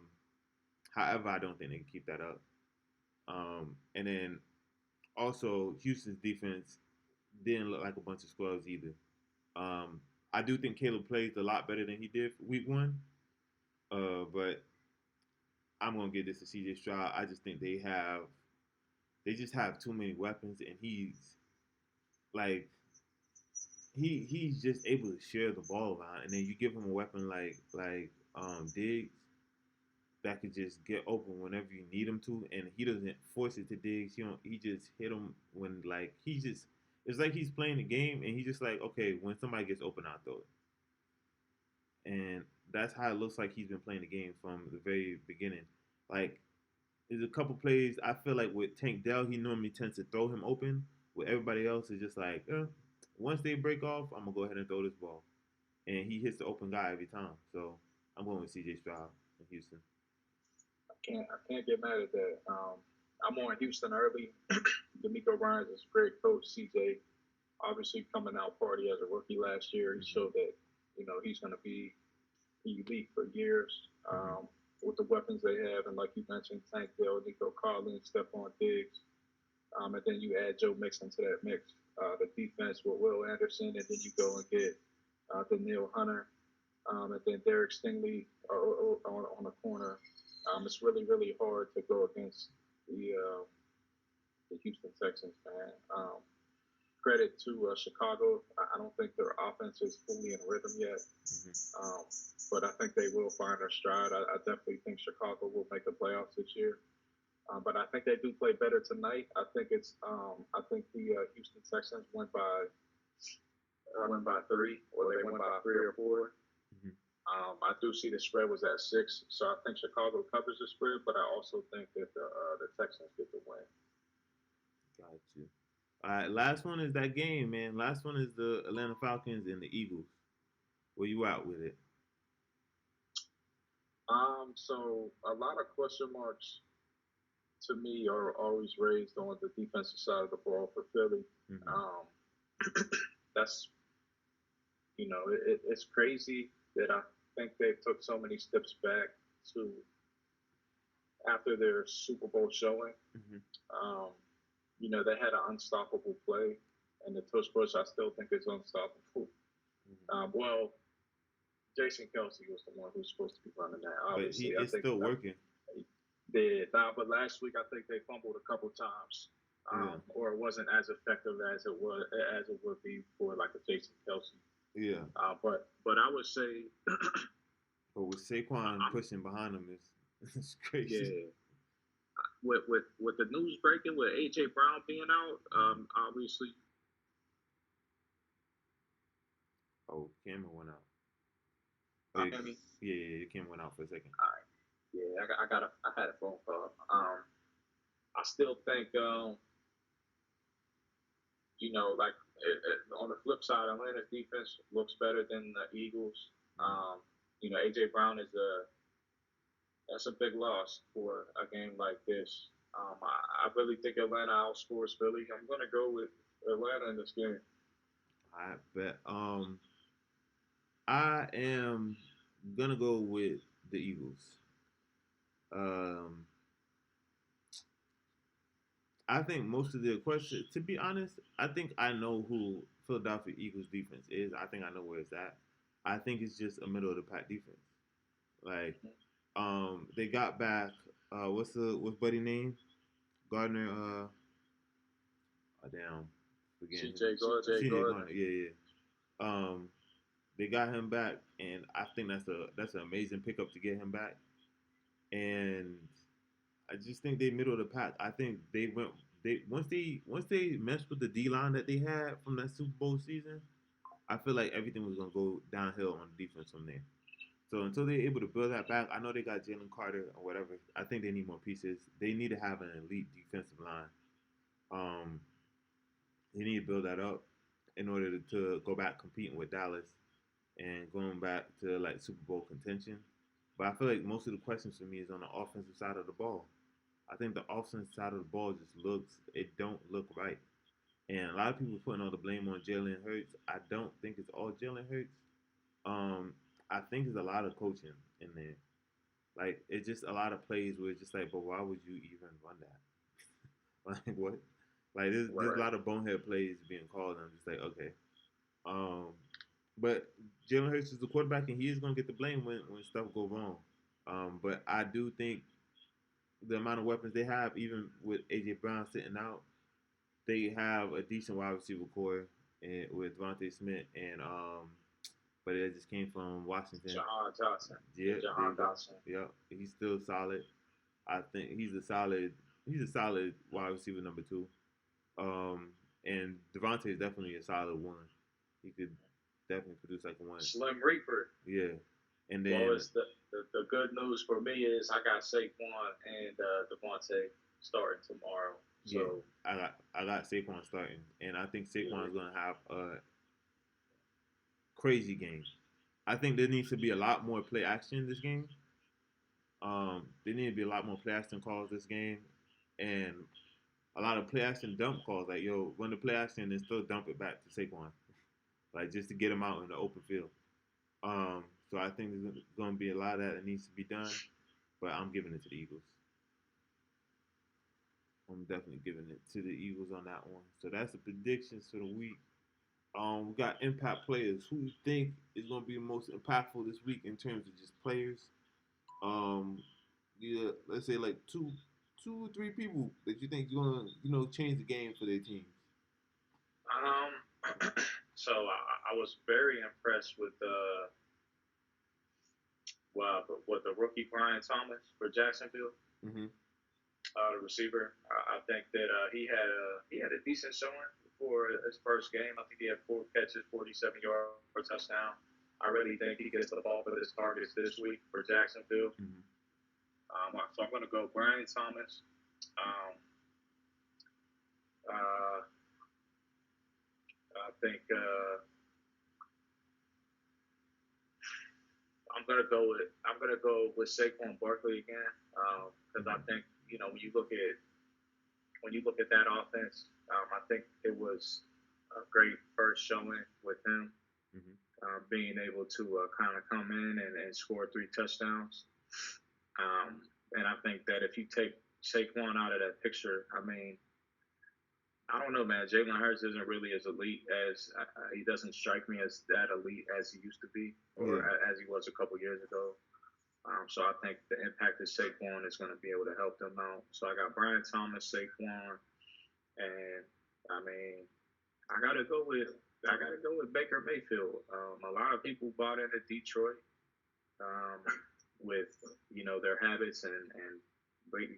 Speaker 1: However, I don't think they can keep that up. And then also Houston's defense didn't look like a bunch of scrubs either. I do think Caleb plays a lot better than he did week one. But I'm gonna give this to CJ Stroud. I just think they just have too many weapons, and he's like he's just able to share the ball around, and then you give him a weapon like Diggs that could just get open whenever you need him to, and he doesn't force it to Diggs. He just hit him when it's like he's playing the game, and he's just like, okay, when somebody gets open, I'll throw it, and that's how it looks like he's been playing the game from the very beginning. Like there's a couple plays I feel like with Tank Dell, he normally tends to throw him open. With everybody else, is just like, once they break off, I'm gonna go ahead and throw this ball, and he hits the open guy every time. So I'm going with C.J. Stroud in Houston.
Speaker 2: I can't get mad at that. I'm on Houston early. D'Amico Ryans is a great coach. CJ obviously coming out party as a rookie last year. He showed that he's going to be elite for years with the weapons they have, and like you mentioned, Tank Dell, Nico Collins, Stephon Diggs, and then you add Joe Mixon to that mix. The defense with Will Anderson, and then you go and get Daniil Hunter, and then Derek Stingley on the corner. It's really, really hard to go against the Houston Texans, man. Credit to Chicago. I don't think their offense is fully in rhythm yet, but I think they will find their stride. I definitely think Chicago will make the playoffs this year. But I think they do play better tonight. I think the Houston Texans went by 3, or they went by 3 or 4. I do see the spread was at 6, so I think Chicago covers the spread, but I also think that the Texans get the win.
Speaker 1: Got you. All right, last one is that game, man. Last one is the Atlanta Falcons and the Eagles. Where you out with it?
Speaker 2: So a lot of question marks to me are always raised on the defensive side of the ball for Philly. That's it's crazy that I think they took so many steps back to after their Super Bowl showing. They had an unstoppable play, and the tush push I still think is unstoppable. Well, Jason Kelsey was the one who's supposed to be running that.
Speaker 1: but he
Speaker 2: Obviously, I
Speaker 1: is
Speaker 2: think
Speaker 1: still working.
Speaker 2: they did. But last week I think they fumbled a couple times,
Speaker 1: Yeah,
Speaker 2: or it wasn't as effective as it would be for like a Jason Kelsey.
Speaker 1: yeah.
Speaker 2: But I would say,
Speaker 1: But with Saquon
Speaker 2: I'm
Speaker 1: pushing behind him, is it's crazy.
Speaker 2: yeah. With the news breaking with AJ Brown being out,
Speaker 1: Mhm.
Speaker 2: obviously
Speaker 1: Oh, Cameron went out. Oh,
Speaker 2: I mean,
Speaker 1: yeah, Cameron went out for a second.
Speaker 2: yeah, I had a phone call. I still think, like on the flip side, Atlanta's defense looks better than the Eagles.
Speaker 1: Mhm.
Speaker 2: AJ Brown is that's a big loss for a game like this. I really think Atlanta outscores Philly. I'm gonna go with Atlanta in this game.
Speaker 1: I bet. I am gonna go with the Eagles. Um, I think most of the questions, to be honest, I think I know who Philadelphia Eagles defense is. I think I know where it's at. I think it's just a middle of the pack defense. Like, they got back. What's buddy name? Gardner. Oh damn, forgetting his
Speaker 2: CJ Gardner,
Speaker 1: CJ
Speaker 2: Gardner.
Speaker 1: Gardner. Yeah, yeah. They got him back, and I think that's an amazing pickup to get him back. And I just think they middle of the pack. I think they once they messed with the D line that they had from that Super Bowl season. I feel like everything was gonna go downhill on defense from there. So until they're able to build that back, I know they got Jalen Carter or whatever. I think they need more pieces. They need to have an elite defensive line. Um, they need to build that up in order to go back competing with Dallas and going back to like Super Bowl contention. But I feel like most of the questions for me is on the offensive side of the ball. I think the offensive side of the ball just it don't look right. And a lot of people putting all the blame on Jalen Hurts. I don't think it's all Jalen Hurts. Um, I think there's a lot of coaching in there. Like it's just a lot of plays where it's just like, but why would you even run that? Like what? Like there's a
Speaker 2: Right.
Speaker 1: lot of bonehead plays being called, and I'm just like, okay. Um, but Jalen Hurts is the quarterback, and he is gonna get the blame when stuff go wrong. But I do think the amount of weapons they have, even with AJ Brown sitting out, they have a decent wide receiver core and with Devontae Smith and but it just came from Washington.
Speaker 2: Jahan Johnson.
Speaker 1: Yeah, there
Speaker 2: Jahan
Speaker 1: you go.
Speaker 2: Dotson.
Speaker 1: Yeah, he's still solid. I think he's a solid wide receiver number two. Um, and Devontae is definitely a solid one. He could definitely produce like a one.
Speaker 2: Slim Reaper.
Speaker 1: Yeah, and
Speaker 2: Well,
Speaker 1: then
Speaker 2: it's the good news for me is I got Saquon and Devontae starting tomorrow.
Speaker 1: yeah,
Speaker 2: So
Speaker 1: I got Saquon starting, and I think Saquon
Speaker 2: yeah,
Speaker 1: is gonna have a crazy game. I think there needs to be a lot more play action in this game. There need to be a lot more play action calls this game, and a lot of play action dump calls. Like yo, run the play action and still dump it back to Saquon, like just to get him out in the open field. So I think there's going to be a lot of that needs to be done, but I'm giving it to the Eagles. I'm definitely giving it to the Eagles on that one. So that's the predictions for the week. We got impact players. Who you think is going to be the most impactful this week in terms of just players? Yeah, let's say like two or three people that you think you're gonna change the game for their teams.
Speaker 2: um, so I was very impressed with with the rookie Brian Thomas for Jacksonville,
Speaker 1: Mm-hmm.
Speaker 2: the receiver. I think that he had a decent showing for his first game. I think he had 4 catches, 47-yard touchdown. I really think he gets the ball for his targets this week for Jacksonville.
Speaker 1: Mm-hmm.
Speaker 2: So I'm going to go Brian Thomas. Um, uh, I think I'm gonna go with Saquon Barkley again because I
Speaker 1: Mm-hmm.
Speaker 2: think when you look at that offense, I think it was a great first showing with him
Speaker 1: Mm-hmm.
Speaker 2: being able to kind of come in and score 3 touchdowns. And I think that if you take Saquon out of that picture, I mean, I don't know, man. Jalen Hurts isn't really as elite as he doesn't strike me as that elite as he used to be, or
Speaker 1: Yeah,
Speaker 2: as he was a couple years ago. So I think the impact of Saquon is going to be able to help them out. So I got Brian Thomas, Saquon, and I mean, I gotta go with Baker Mayfield. A lot of people bought into Detroit um, with their habits and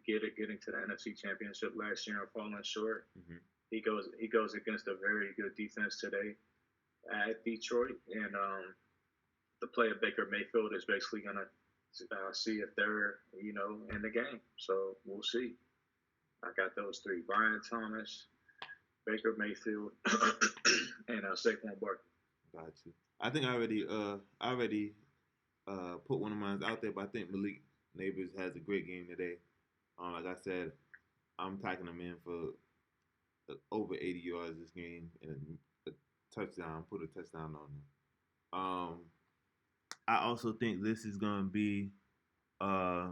Speaker 2: getting to the NFC Championship last year and falling short.
Speaker 1: hmm
Speaker 2: He goes against a very good defense today at Detroit, and the play of Baker Mayfield is basically gonna see if they're in the game. So we'll see. I got those three: Brian Thomas, Baker Mayfield, and Saquon Barkley.
Speaker 1: got you. I think I already put one of mine out there, but I think Malik Neighbors has a great game today. Like I said, I'm packing him in for over 80 yards this game and a touchdown. Put a touchdown on him. I also think this is gonna be. Uh,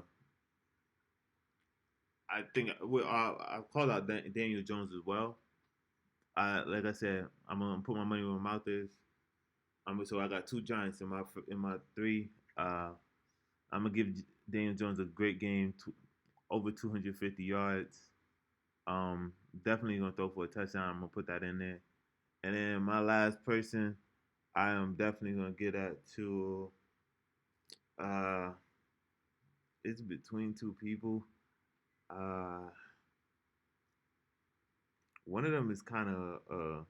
Speaker 1: I think I called out Daniel Jones as well. Like I said, I'm gonna put my money where my mouth is. So I got two Giants in my three. I'm gonna give Daniel Jones a great game, over 250 yards. Definitely gonna throw for a touchdown. I'm gonna put that in there. And then my last person, I am definitely gonna get that to. Uh, it's between two people. Uh, One of them is kind of a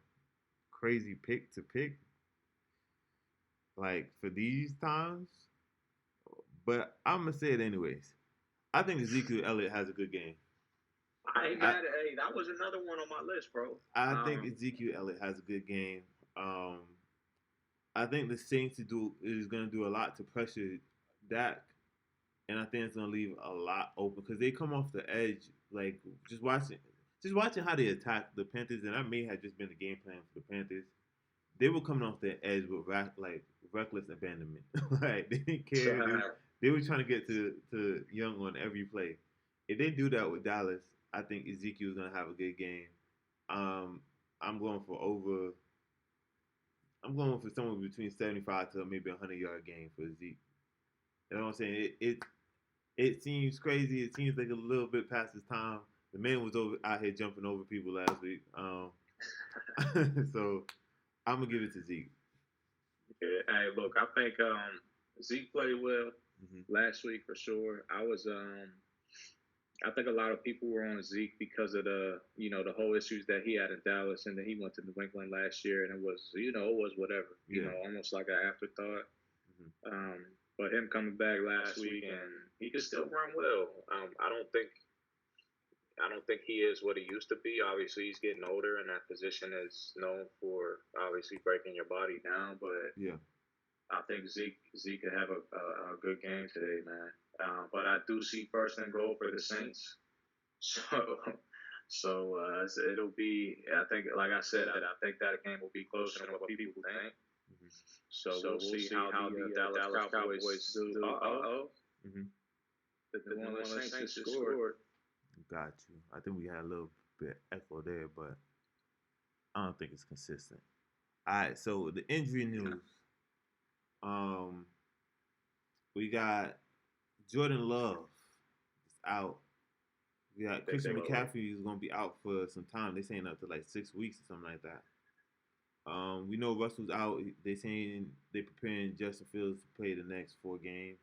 Speaker 1: crazy pick to pick, like for these times. But I'm gonna say it anyways. I think Ezekiel Elliott has a good game.
Speaker 2: I ain't
Speaker 1: I
Speaker 2: mad at. Hey, that was another one on my list, bro.
Speaker 1: I think Ezekiel Elliott has a good game. Um, I think the Saints is gonna do a lot to pressure Dak, and I think it's gonna leave a lot open because they come off the edge. Like just watching how they attack the Panthers, and that may have just been the game plan for the Panthers. They were coming off the edge with like reckless abandonment. Like they didn't care. They were trying to get to Young on every play. If they do that with Dallas, I think Ezekiel's gonna have a good game. Um, I'm going for over. I'm going for somewhere between 75 to maybe 100-yard game for Zeke. You know what I'm saying? It seems crazy. It seems like a little bit past his time. The man was out here jumping over people last week. So I'm gonna give it to Zeke.
Speaker 2: Yeah, hey, look, I think Zeke played well
Speaker 1: Mm-hmm.
Speaker 2: last week for sure. I think a lot of people were on Zeke because of the whole issues that he had in Dallas, and then he went to New England last year, and it was whatever,
Speaker 1: Yeah.
Speaker 2: almost like an afterthought.
Speaker 1: Mm-hmm.
Speaker 2: But him coming back last week, and he could still run well. I don't think he is what he used to be. Obviously, he's getting older, and that position is known for obviously breaking your body down. But
Speaker 1: Yeah.
Speaker 2: I think Zeke could have a good game today, man. But I do see first and goal for the Saints. So it'll be. I think, like I said, I think that game will be closer than what people think.
Speaker 1: Mm-hmm.
Speaker 2: So we'll see how the Dallas Cowboys do.
Speaker 1: Mm-hmm.
Speaker 2: The New Orleans Saints just scored.
Speaker 1: Got you. I think we had a little bit echo there, but I don't think it's consistent. All right. So the injury news. We got Jordan Love is out. We got Christian McCaffrey is gonna be out for some time. They saying up to like 6 weeks or something like that. We know Russell's out. They saying they're preparing Justin Fields to play the next 4 games.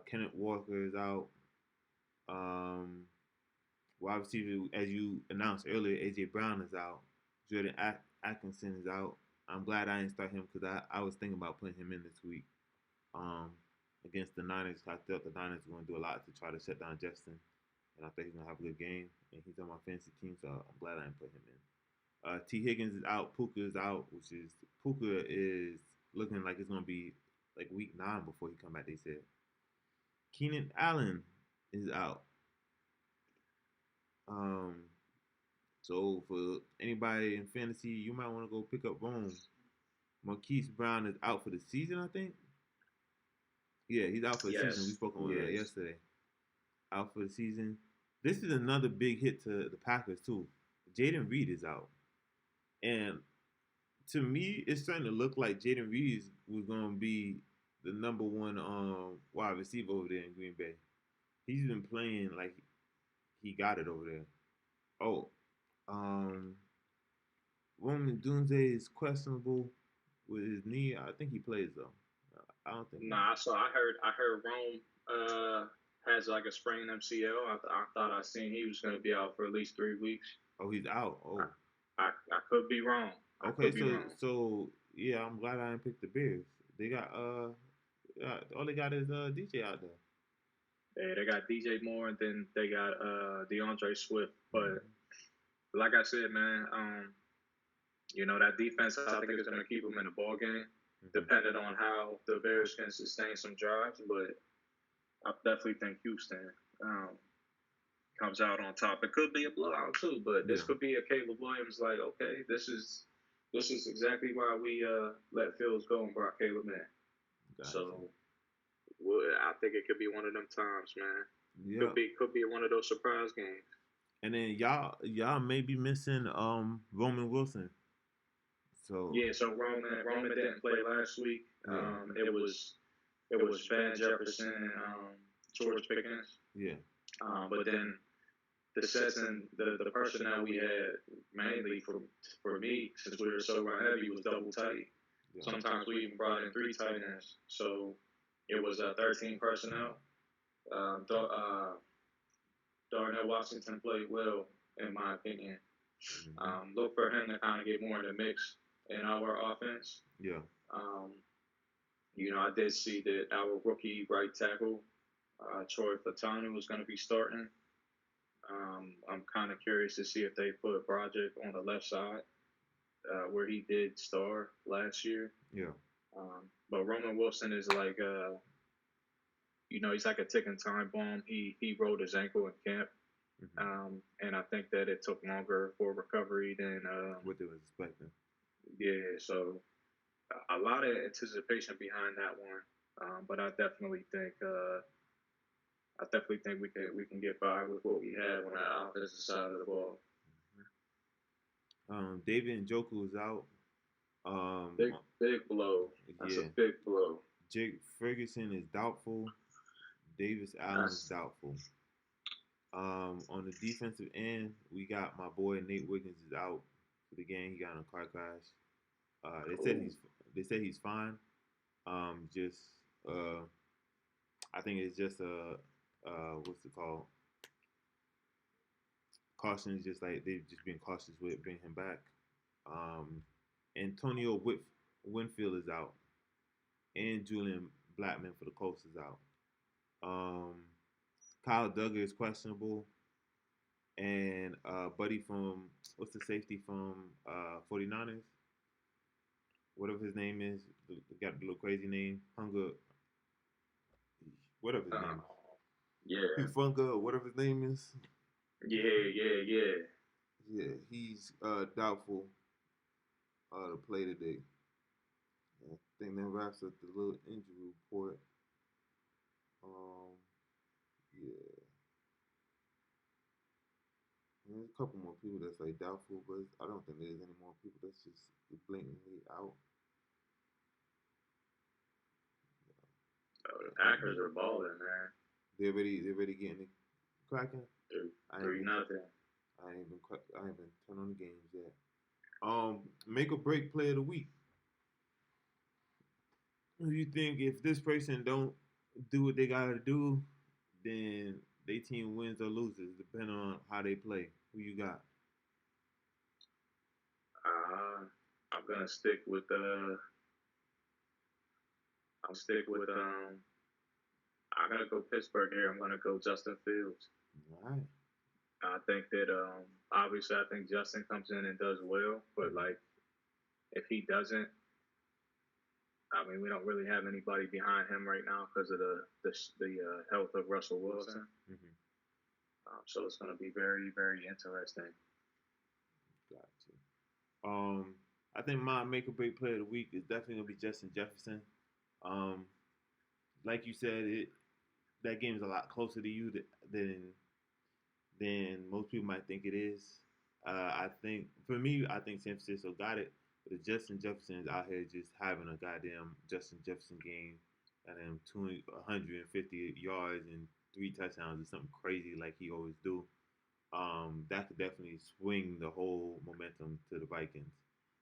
Speaker 1: Kenneth Walker is out. Wide receiver, as you announced earlier, AJ Brown is out. Jordan Atkinson is out. I'm glad I didn't start him because I was thinking about putting him in this week against the Niners. I thought the Niners were going to do a lot to try to shut down Justin, and I think he's going to have a good game. And he's on my fantasy team, so I'm glad I didn't put him in. T. Higgins is out. Puka is out, Puka is looking like it's going to be like week 9 before he come back. They said Keenan Allen is out. So for anybody in fantasy, you might want to go pick up Rome. Marquise Brown is out for the season, I think. Yeah, he's out for the season. We spoke on that yesterday. Out for the season. This is another big hit to the Packers too. Jaden Reed is out, and to me, it's starting to look like Jaden Reed was going to be the number one wide receiver over there in Green Bay. He's been playing like he got it over there. Oh, um, Roman Dunze is questionable with his knee. I think he plays though. I don't think.
Speaker 2: Nah, so I heard Rome has like a sprained MCL. I thought I seen he was going to be out for at least 3 weeks.
Speaker 1: Oh, he's out. Oh,
Speaker 2: I could be wrong. I
Speaker 1: okay.
Speaker 2: could be wrong.
Speaker 1: So yeah, I'm glad I didn't pick the Bears. They got all they got is DJ out there.
Speaker 2: They got DJ Moore and then they got DeAndre Swift. But like I said, man, that defense I think is going to keep them in the ball game, depending on how the Bears can sustain some drives. But I definitely think Houston comes out on top. It could be a blowout too, but this could be a Caleb Williams like, okay, this is exactly why we let Fields go and brought Caleb in. Gotcha. So I think it could be one of them times, man. Yeah. Could be one of those surprise games.
Speaker 1: And then y'all may be missing Roman Wilson. So
Speaker 2: yeah, so Roman didn't play last week. It was Van Jefferson and George Pickens.
Speaker 1: Yeah.
Speaker 2: But then the sets and the personnel we had mainly for me, since we were so run heavy, was double tight. Yeah. Sometimes we even brought in 3 tight ends. So it was 13 personnel. Darnell Washington played well, in my opinion. Look for him to kind of get more in the mix in our offense.
Speaker 1: Yeah.
Speaker 2: I did see that our rookie right tackle, Troy Fatanu, was going to be starting. I'm kind of curious to see if they put Broderick on the left side, where he did star last year.
Speaker 1: Yeah.
Speaker 2: But Roman Wilson is like, he's like a ticking time bomb. He rolled his ankle in camp, and I think that it took longer for recovery than
Speaker 1: what they was expecting.
Speaker 2: Yeah, so a lot of anticipation behind that one, but I definitely think we can get by with what we had on the offensive side of the ball.
Speaker 1: David Njoku is out.
Speaker 2: Big blow. That's a big blow.
Speaker 1: Jake Ferguson is doubtful. Davis Allen is doubtful. On the defensive end, we got my boy Nate Wiggins is out for the game. He got in a car crash. They said he's fine. I think it's just what's it called? Caution is just like they've just been cautious with bringing him back. Antonio Winfield is out, and Julian Blackman for the Colts is out. Kyle Duggar is questionable, and Buddy from what's the safety from 49ers? Whatever his name is, got the little crazy name, Hunger. Whatever his name is.
Speaker 2: Yeah.
Speaker 1: Hufunga, whatever his name is.
Speaker 2: Yeah.
Speaker 1: Yeah, he's doubtful to play today. I think that wraps up the little injury report. Yeah. There's a couple more people that's like doubtful, but I don't think there's any more people that's just blatantly out.
Speaker 2: The Packers are balling, man.
Speaker 1: They're ready getting it cracking.
Speaker 2: 3-0.
Speaker 1: I ain't been turning on the games yet. Make or break play of the week. Do you think if this person don't do what they gotta do, then their team wins or loses, depending on how they play? Who you got?
Speaker 2: I'm gonna stick with I'm gonna go Pittsburgh here. I'm gonna go Justin Fields.
Speaker 1: All right.
Speaker 2: I think that obviously I think Justin comes in and does well, but like if he doesn't, I mean we don't really have anybody behind him right now because of the health of Russell Wilson. So it's going to be very, very interesting.
Speaker 1: Gotcha. I think my make or break play of the week is definitely going to be Justin Jefferson. Like you said, that game is a lot closer to you than most people might think it is. I think for me, I think San Francisco got it. But Justin Jefferson is out here just having a goddamn Justin Jefferson game, goddamn 150 yards and 3 touchdowns or something crazy like he always do. That could definitely swing the whole momentum to the Vikings.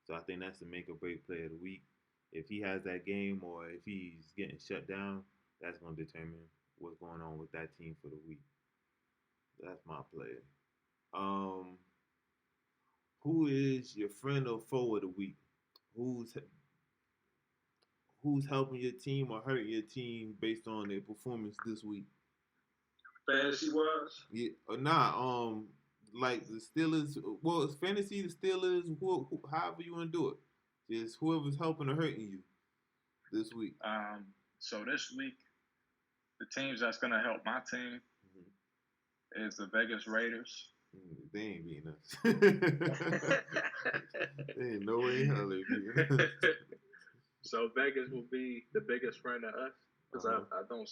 Speaker 1: So I think that's the make or break play of the week. If he has that game or if he's getting shut down, that's going to determine what's going on with that team for the week. That's my play. Um, who is your friend or foe of the week? Who's who's helping your team or hurting your team based on their performance this week?
Speaker 2: Fantasy wise,
Speaker 1: Yeah, or nah. Like the Steelers. Well, it's fantasy. The Steelers. However you want to do it. Just whoever's helping or hurting you this week.
Speaker 3: So this week, the teams that's gonna help my team is the Vegas Raiders.
Speaker 1: They ain't beating us. They ain't no way in hell they beating us.
Speaker 2: So Vegas will be the biggest friend of us because I don't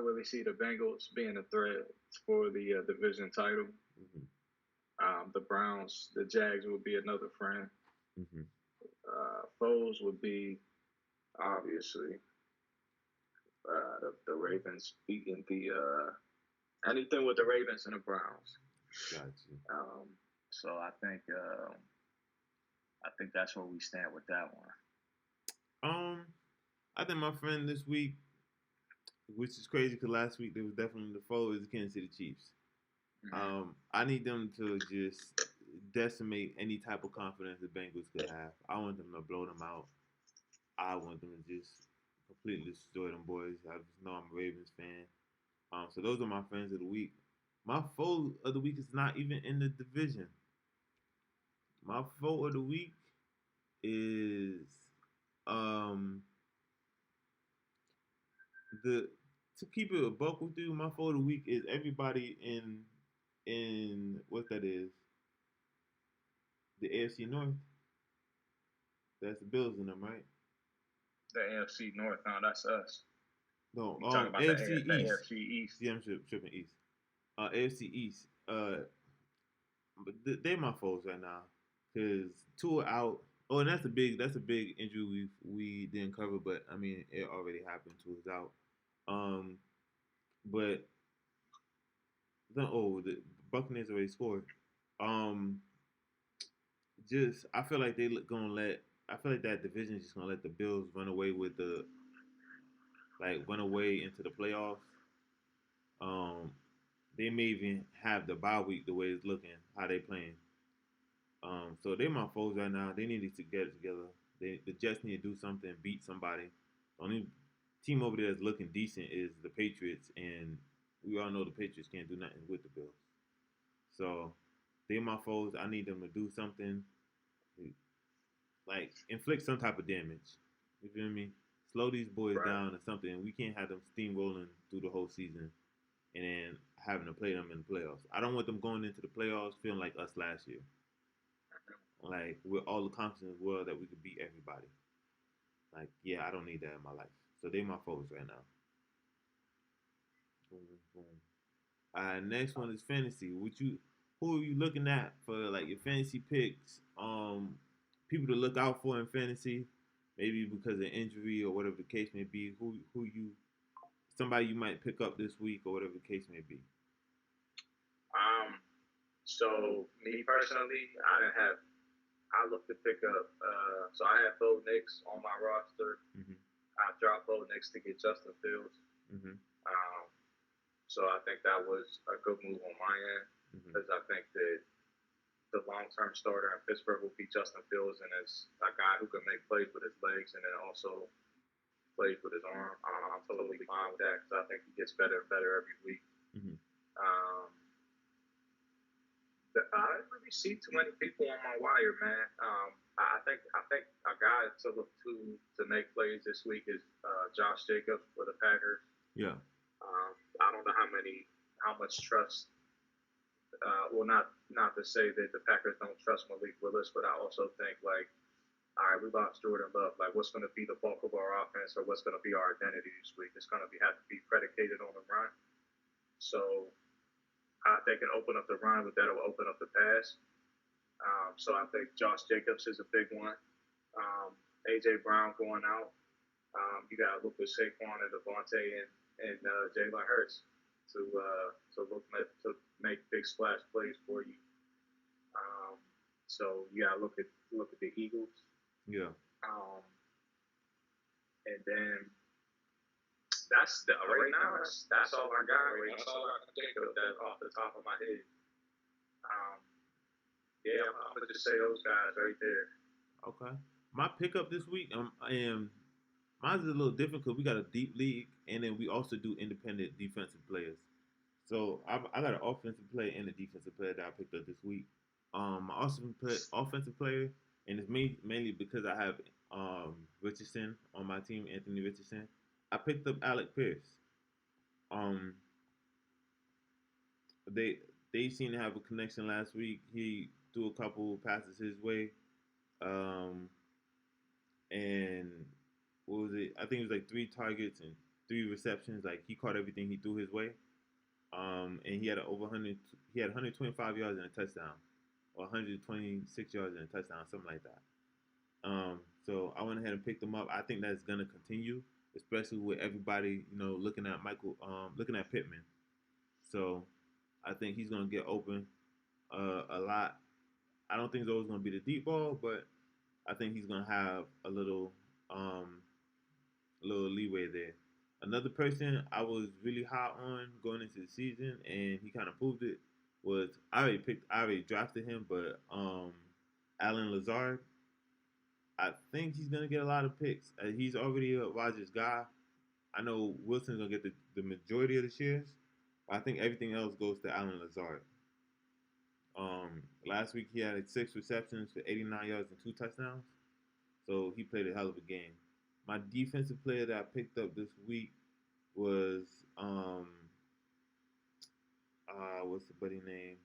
Speaker 2: really see the Bengals being a threat for the division title. The Browns, the Jags would be another friend. Foes would be obviously the Ravens beating the anything with the Ravens and the Browns.
Speaker 1: Got you.
Speaker 3: So I think that's where we stand with that one.
Speaker 1: I think my friend this week, which is crazy because last week there was definitely the foe, is the Kansas City Chiefs. I need them to just decimate any type of confidence the Bengals could have. I want them to blow them out. I want them to just completely destroy them boys. I just know I'm a Ravens fan. So those are my friends of the week. My foe of the week is not even in the division. My foe of the week is the to keep it a buck with you. My foe of the week is everybody in what that is, the AFC North. That's the Bills in them, right?
Speaker 3: The AFC North, no, that's us.
Speaker 1: No,
Speaker 3: you talking about
Speaker 1: AFC
Speaker 3: the
Speaker 1: East.
Speaker 3: AFC East.
Speaker 1: Yeah, I'm tripping East. AFC East. But they're my foes right now because two are out. Oh, and that's a big injury we didn't cover, but I mean it already happened. Two is out. But the Buccaneers already scored. Just I feel like I feel like that division is just gonna let the Bills run away run away into the playoffs. They may even have the bye week the way it's looking, how they playing. So they're my foes right now. They need to get it together. The Jets need to do something, beat somebody. The only team over there that's looking decent is the Patriots, and we all know the Patriots can't do nothing with the Bills. So they're my foes. I need them to do something, like inflict some type of damage. You feel me? Slow these boys down or something. We can't have them steamrolling through the whole season and then having to play them in the playoffs. I don't want them going into the playoffs feeling like us last year. Like, with all the confidence in the world that we could beat everybody. Like, yeah, I don't need that in my life. So they're my foes right now. Boom, boom. Next one is fantasy. Who are you looking at for like your fantasy picks? People to look out for in fantasy, maybe because of injury or whatever the case may be. Somebody you might pick up this week or whatever the case may be.
Speaker 2: So me personally, I looked to pick up. So I had Bo Nix on my roster. I dropped Bo Nix to get Justin Fields. So I think that was a good move on my end because I think that the long-term starter in Pittsburgh will be Justin Fields, and is a guy who can make plays with his legs and then also plays with his arm. I'm totally fine with that because I think he gets better and better every week. I didn't really see too many people on my wire, man. I think a guy to look to make plays this week is Josh Jacobs for the Packers.
Speaker 1: Yeah.
Speaker 2: I don't know how much trust. Not to say that the Packers don't trust Malik Willis, but I also think all right, we lost Jordan Love. Like, what's going to be the bulk of our offense, or what's going to be our identity this week? It's going to have to be predicated on the run. So they can open up the run, but that'll open up the pass. So I think Josh Jacobs is a big one. AJ Brown going out. You got to look with Saquon and Devontae and Jalen Hurts to make big splash plays for you. So you got to look at the Eagles.
Speaker 1: Yeah.
Speaker 2: And then right now. That's all I got. Right, that's all I can think of that off the top of my head. Yeah, I'm gonna just say those guys right there.
Speaker 1: Okay. My pickup this week, mine's a little different because we got a deep league, and then we also do independent defensive players. So I got an offensive player and a defensive player that I picked up this week. My offensive player, and it's mainly because I have Richardson on my team, Anthony Richardson. I picked up Alec Pierce. Um, they seemed to have a connection last week. He threw a couple passes his way, and what was it? I think it was like 3 targets and 3 receptions. Like he caught everything he threw his way. And he had over 100. He had 125 yards and a touchdown, or 126 yards and a touchdown, something like that. So I went ahead and picked him up. I think that's gonna continue, especially with everybody, looking at Pittman. So I think he's gonna get open a lot. I don't think it's always gonna be the deep ball, but I think he's gonna have a little leeway there. Another person I was really hot on going into the season, and he kind of proved it, was I already drafted him, but Allen Lazard. I think he's gonna get a lot of picks. He's already a Rodgers guy. I know Wilson's gonna get the majority of the shares, but I think everything else goes to Allen Lazard. Last week he had like 6 receptions for 89 yards and 2 touchdowns, so he played a hell of a game. My defensive player that I picked up this week was what's the buddy name?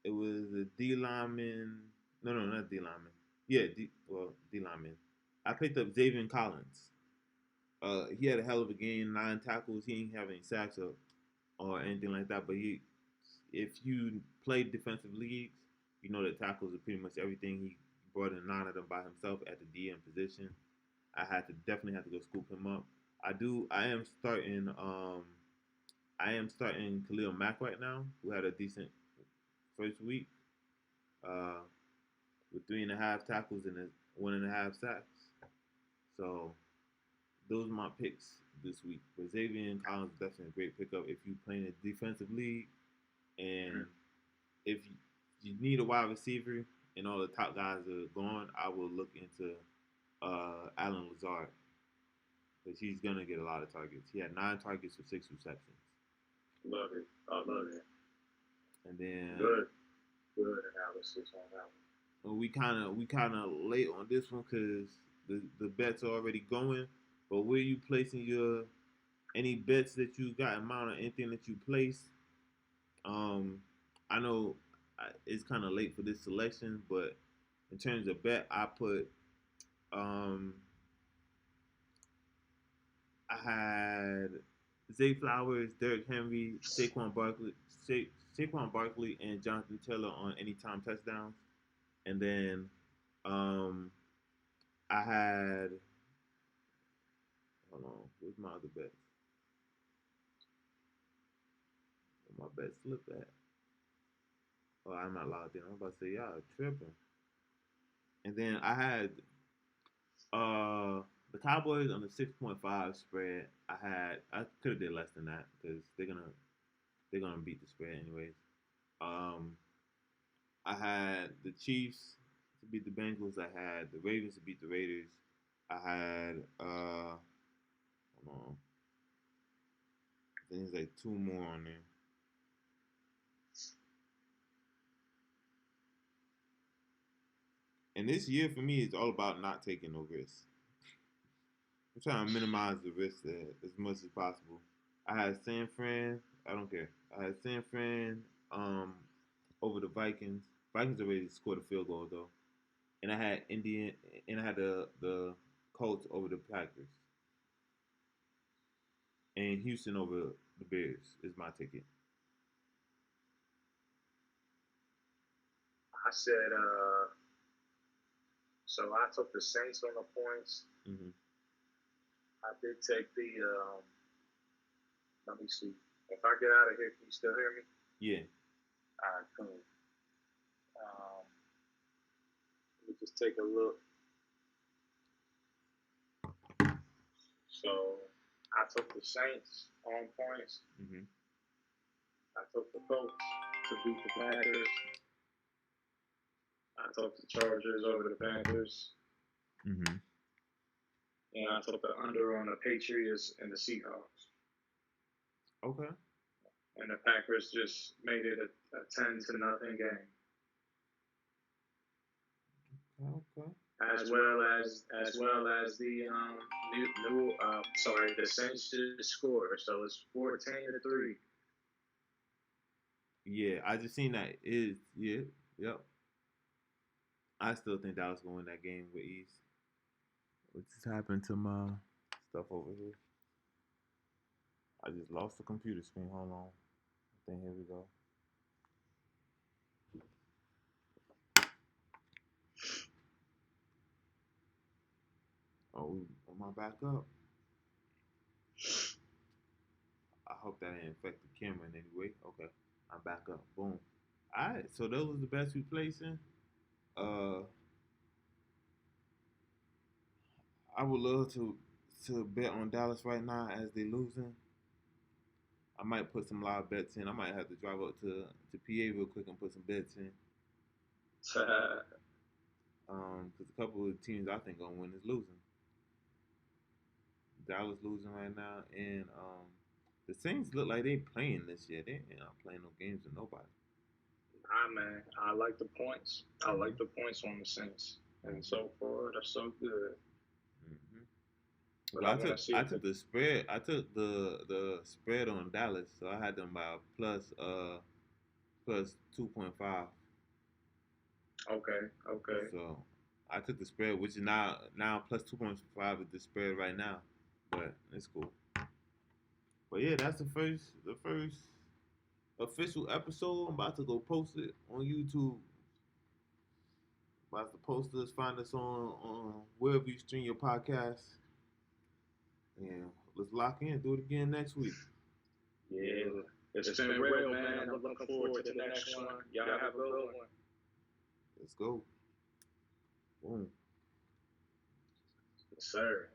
Speaker 1: It was a D lineman. No, not D lineman. Yeah, D lineman. I picked up Xavier Collins. He had a hell of a game, 9 tackles. He didn't have any sacks or anything like that. But if you play defensive leagues, you know that tackles are pretty much everything. He brought in 9 of them by himself at the DM position. I definitely had to go scoop him up. I am starting Khalil Mack right now, who had a decent first week, with 3.5 tackles and 1.5 sacks. So those are my picks this week. But Xavier Collins is definitely a great pickup if you play in a defensive league, and if you need a wide receiver and all the top guys are gone, I will look into Allen Lazard, because he's gonna get a lot of targets. He had 9 targets for 6 receptions.
Speaker 2: Love it. I love it.
Speaker 1: And then
Speaker 2: good analysis on that one.
Speaker 1: We kind of late on this one because the bets are already going. But where you placing any bets that you got in mind, or anything that you place? I know it's kind of late for this selection, but in terms of bet, I put I had Zay Flowers, Derrick Henry, Saquon Barkley, and Jonathan Taylor on anytime touchdowns, and then I had, hold on, where's my other bets? Where my bet slip at? Oh, I'm not logged in. I'm about to say y'all tripping. And then I had the Cowboys on the 6.5 spread. I could have did less than that because they're gonna beat the spread anyways. I had the Chiefs to beat the Bengals. I had the Ravens to beat the Raiders. I had hold on, I think there's like 2 more on there. And this year for me is all about not taking no risks. I'm trying to minimize the risk as much as possible. I had San Fran. I don't care. I had San Fran over the Vikings. Vikings already scored a field goal though. And I had the Colts over the Packers. And Houston over The Bears is my ticket.
Speaker 2: I said, so I took the Saints on the points.
Speaker 1: Mm-hmm.
Speaker 2: I did take the, let me see. If I get out of here, can you still hear me?
Speaker 1: Yeah.
Speaker 2: All right, cool. Let me just take a look. So I took the Saints on points.
Speaker 1: Mm-hmm.
Speaker 2: I took the Colts to beat the Packers. I took the Chargers over the Panthers.
Speaker 1: Mm-hmm.
Speaker 2: And I took the under on the Patriots and the Seahawks.
Speaker 1: Okay.
Speaker 2: And the Packers just made it a 10-0 game.
Speaker 1: Okay.
Speaker 2: As well as the the Saints just scored, so it's 14-3.
Speaker 1: Yeah, I just seen that. Yep. I still think Dallas gonna win that game with ease. What just happened to my stuff over here? I just lost the computer screen. Hold on. I think here we go. Oh, am I back up? I hope that didn't affect the camera in any way. Okay, I'm back up. Boom. All right, so those was the best we placing. I would love to bet on Dallas right now as they losing. I might put some live bets in. I might have to drive up to PA real quick and put some bets in. Because a couple of teams I think gonna win is losing. Dallas losing right now, and the Saints look like they playing this year. They ain't not playing no games with nobody.
Speaker 2: Nah, man, I like the points. I like the points on the Saints, and so far they're so good.
Speaker 1: Mm-hmm.
Speaker 2: But
Speaker 1: Well, I took the spread. I took the spread on Dallas, so I had them by plus 2.5.
Speaker 2: Okay.
Speaker 1: So I took the spread, which is now plus 2.5 is the spread right now, but it's cool. But yeah, that's the first official episode. I'm about to go post it on YouTube. About to post us, find us on wherever you stream your podcast. And let's lock in. Do it again next week.
Speaker 2: Yeah, it's been real, man. I'm looking forward to the next one. Y'all have a good one.
Speaker 1: Let's go. Boom.
Speaker 2: Yes, sir.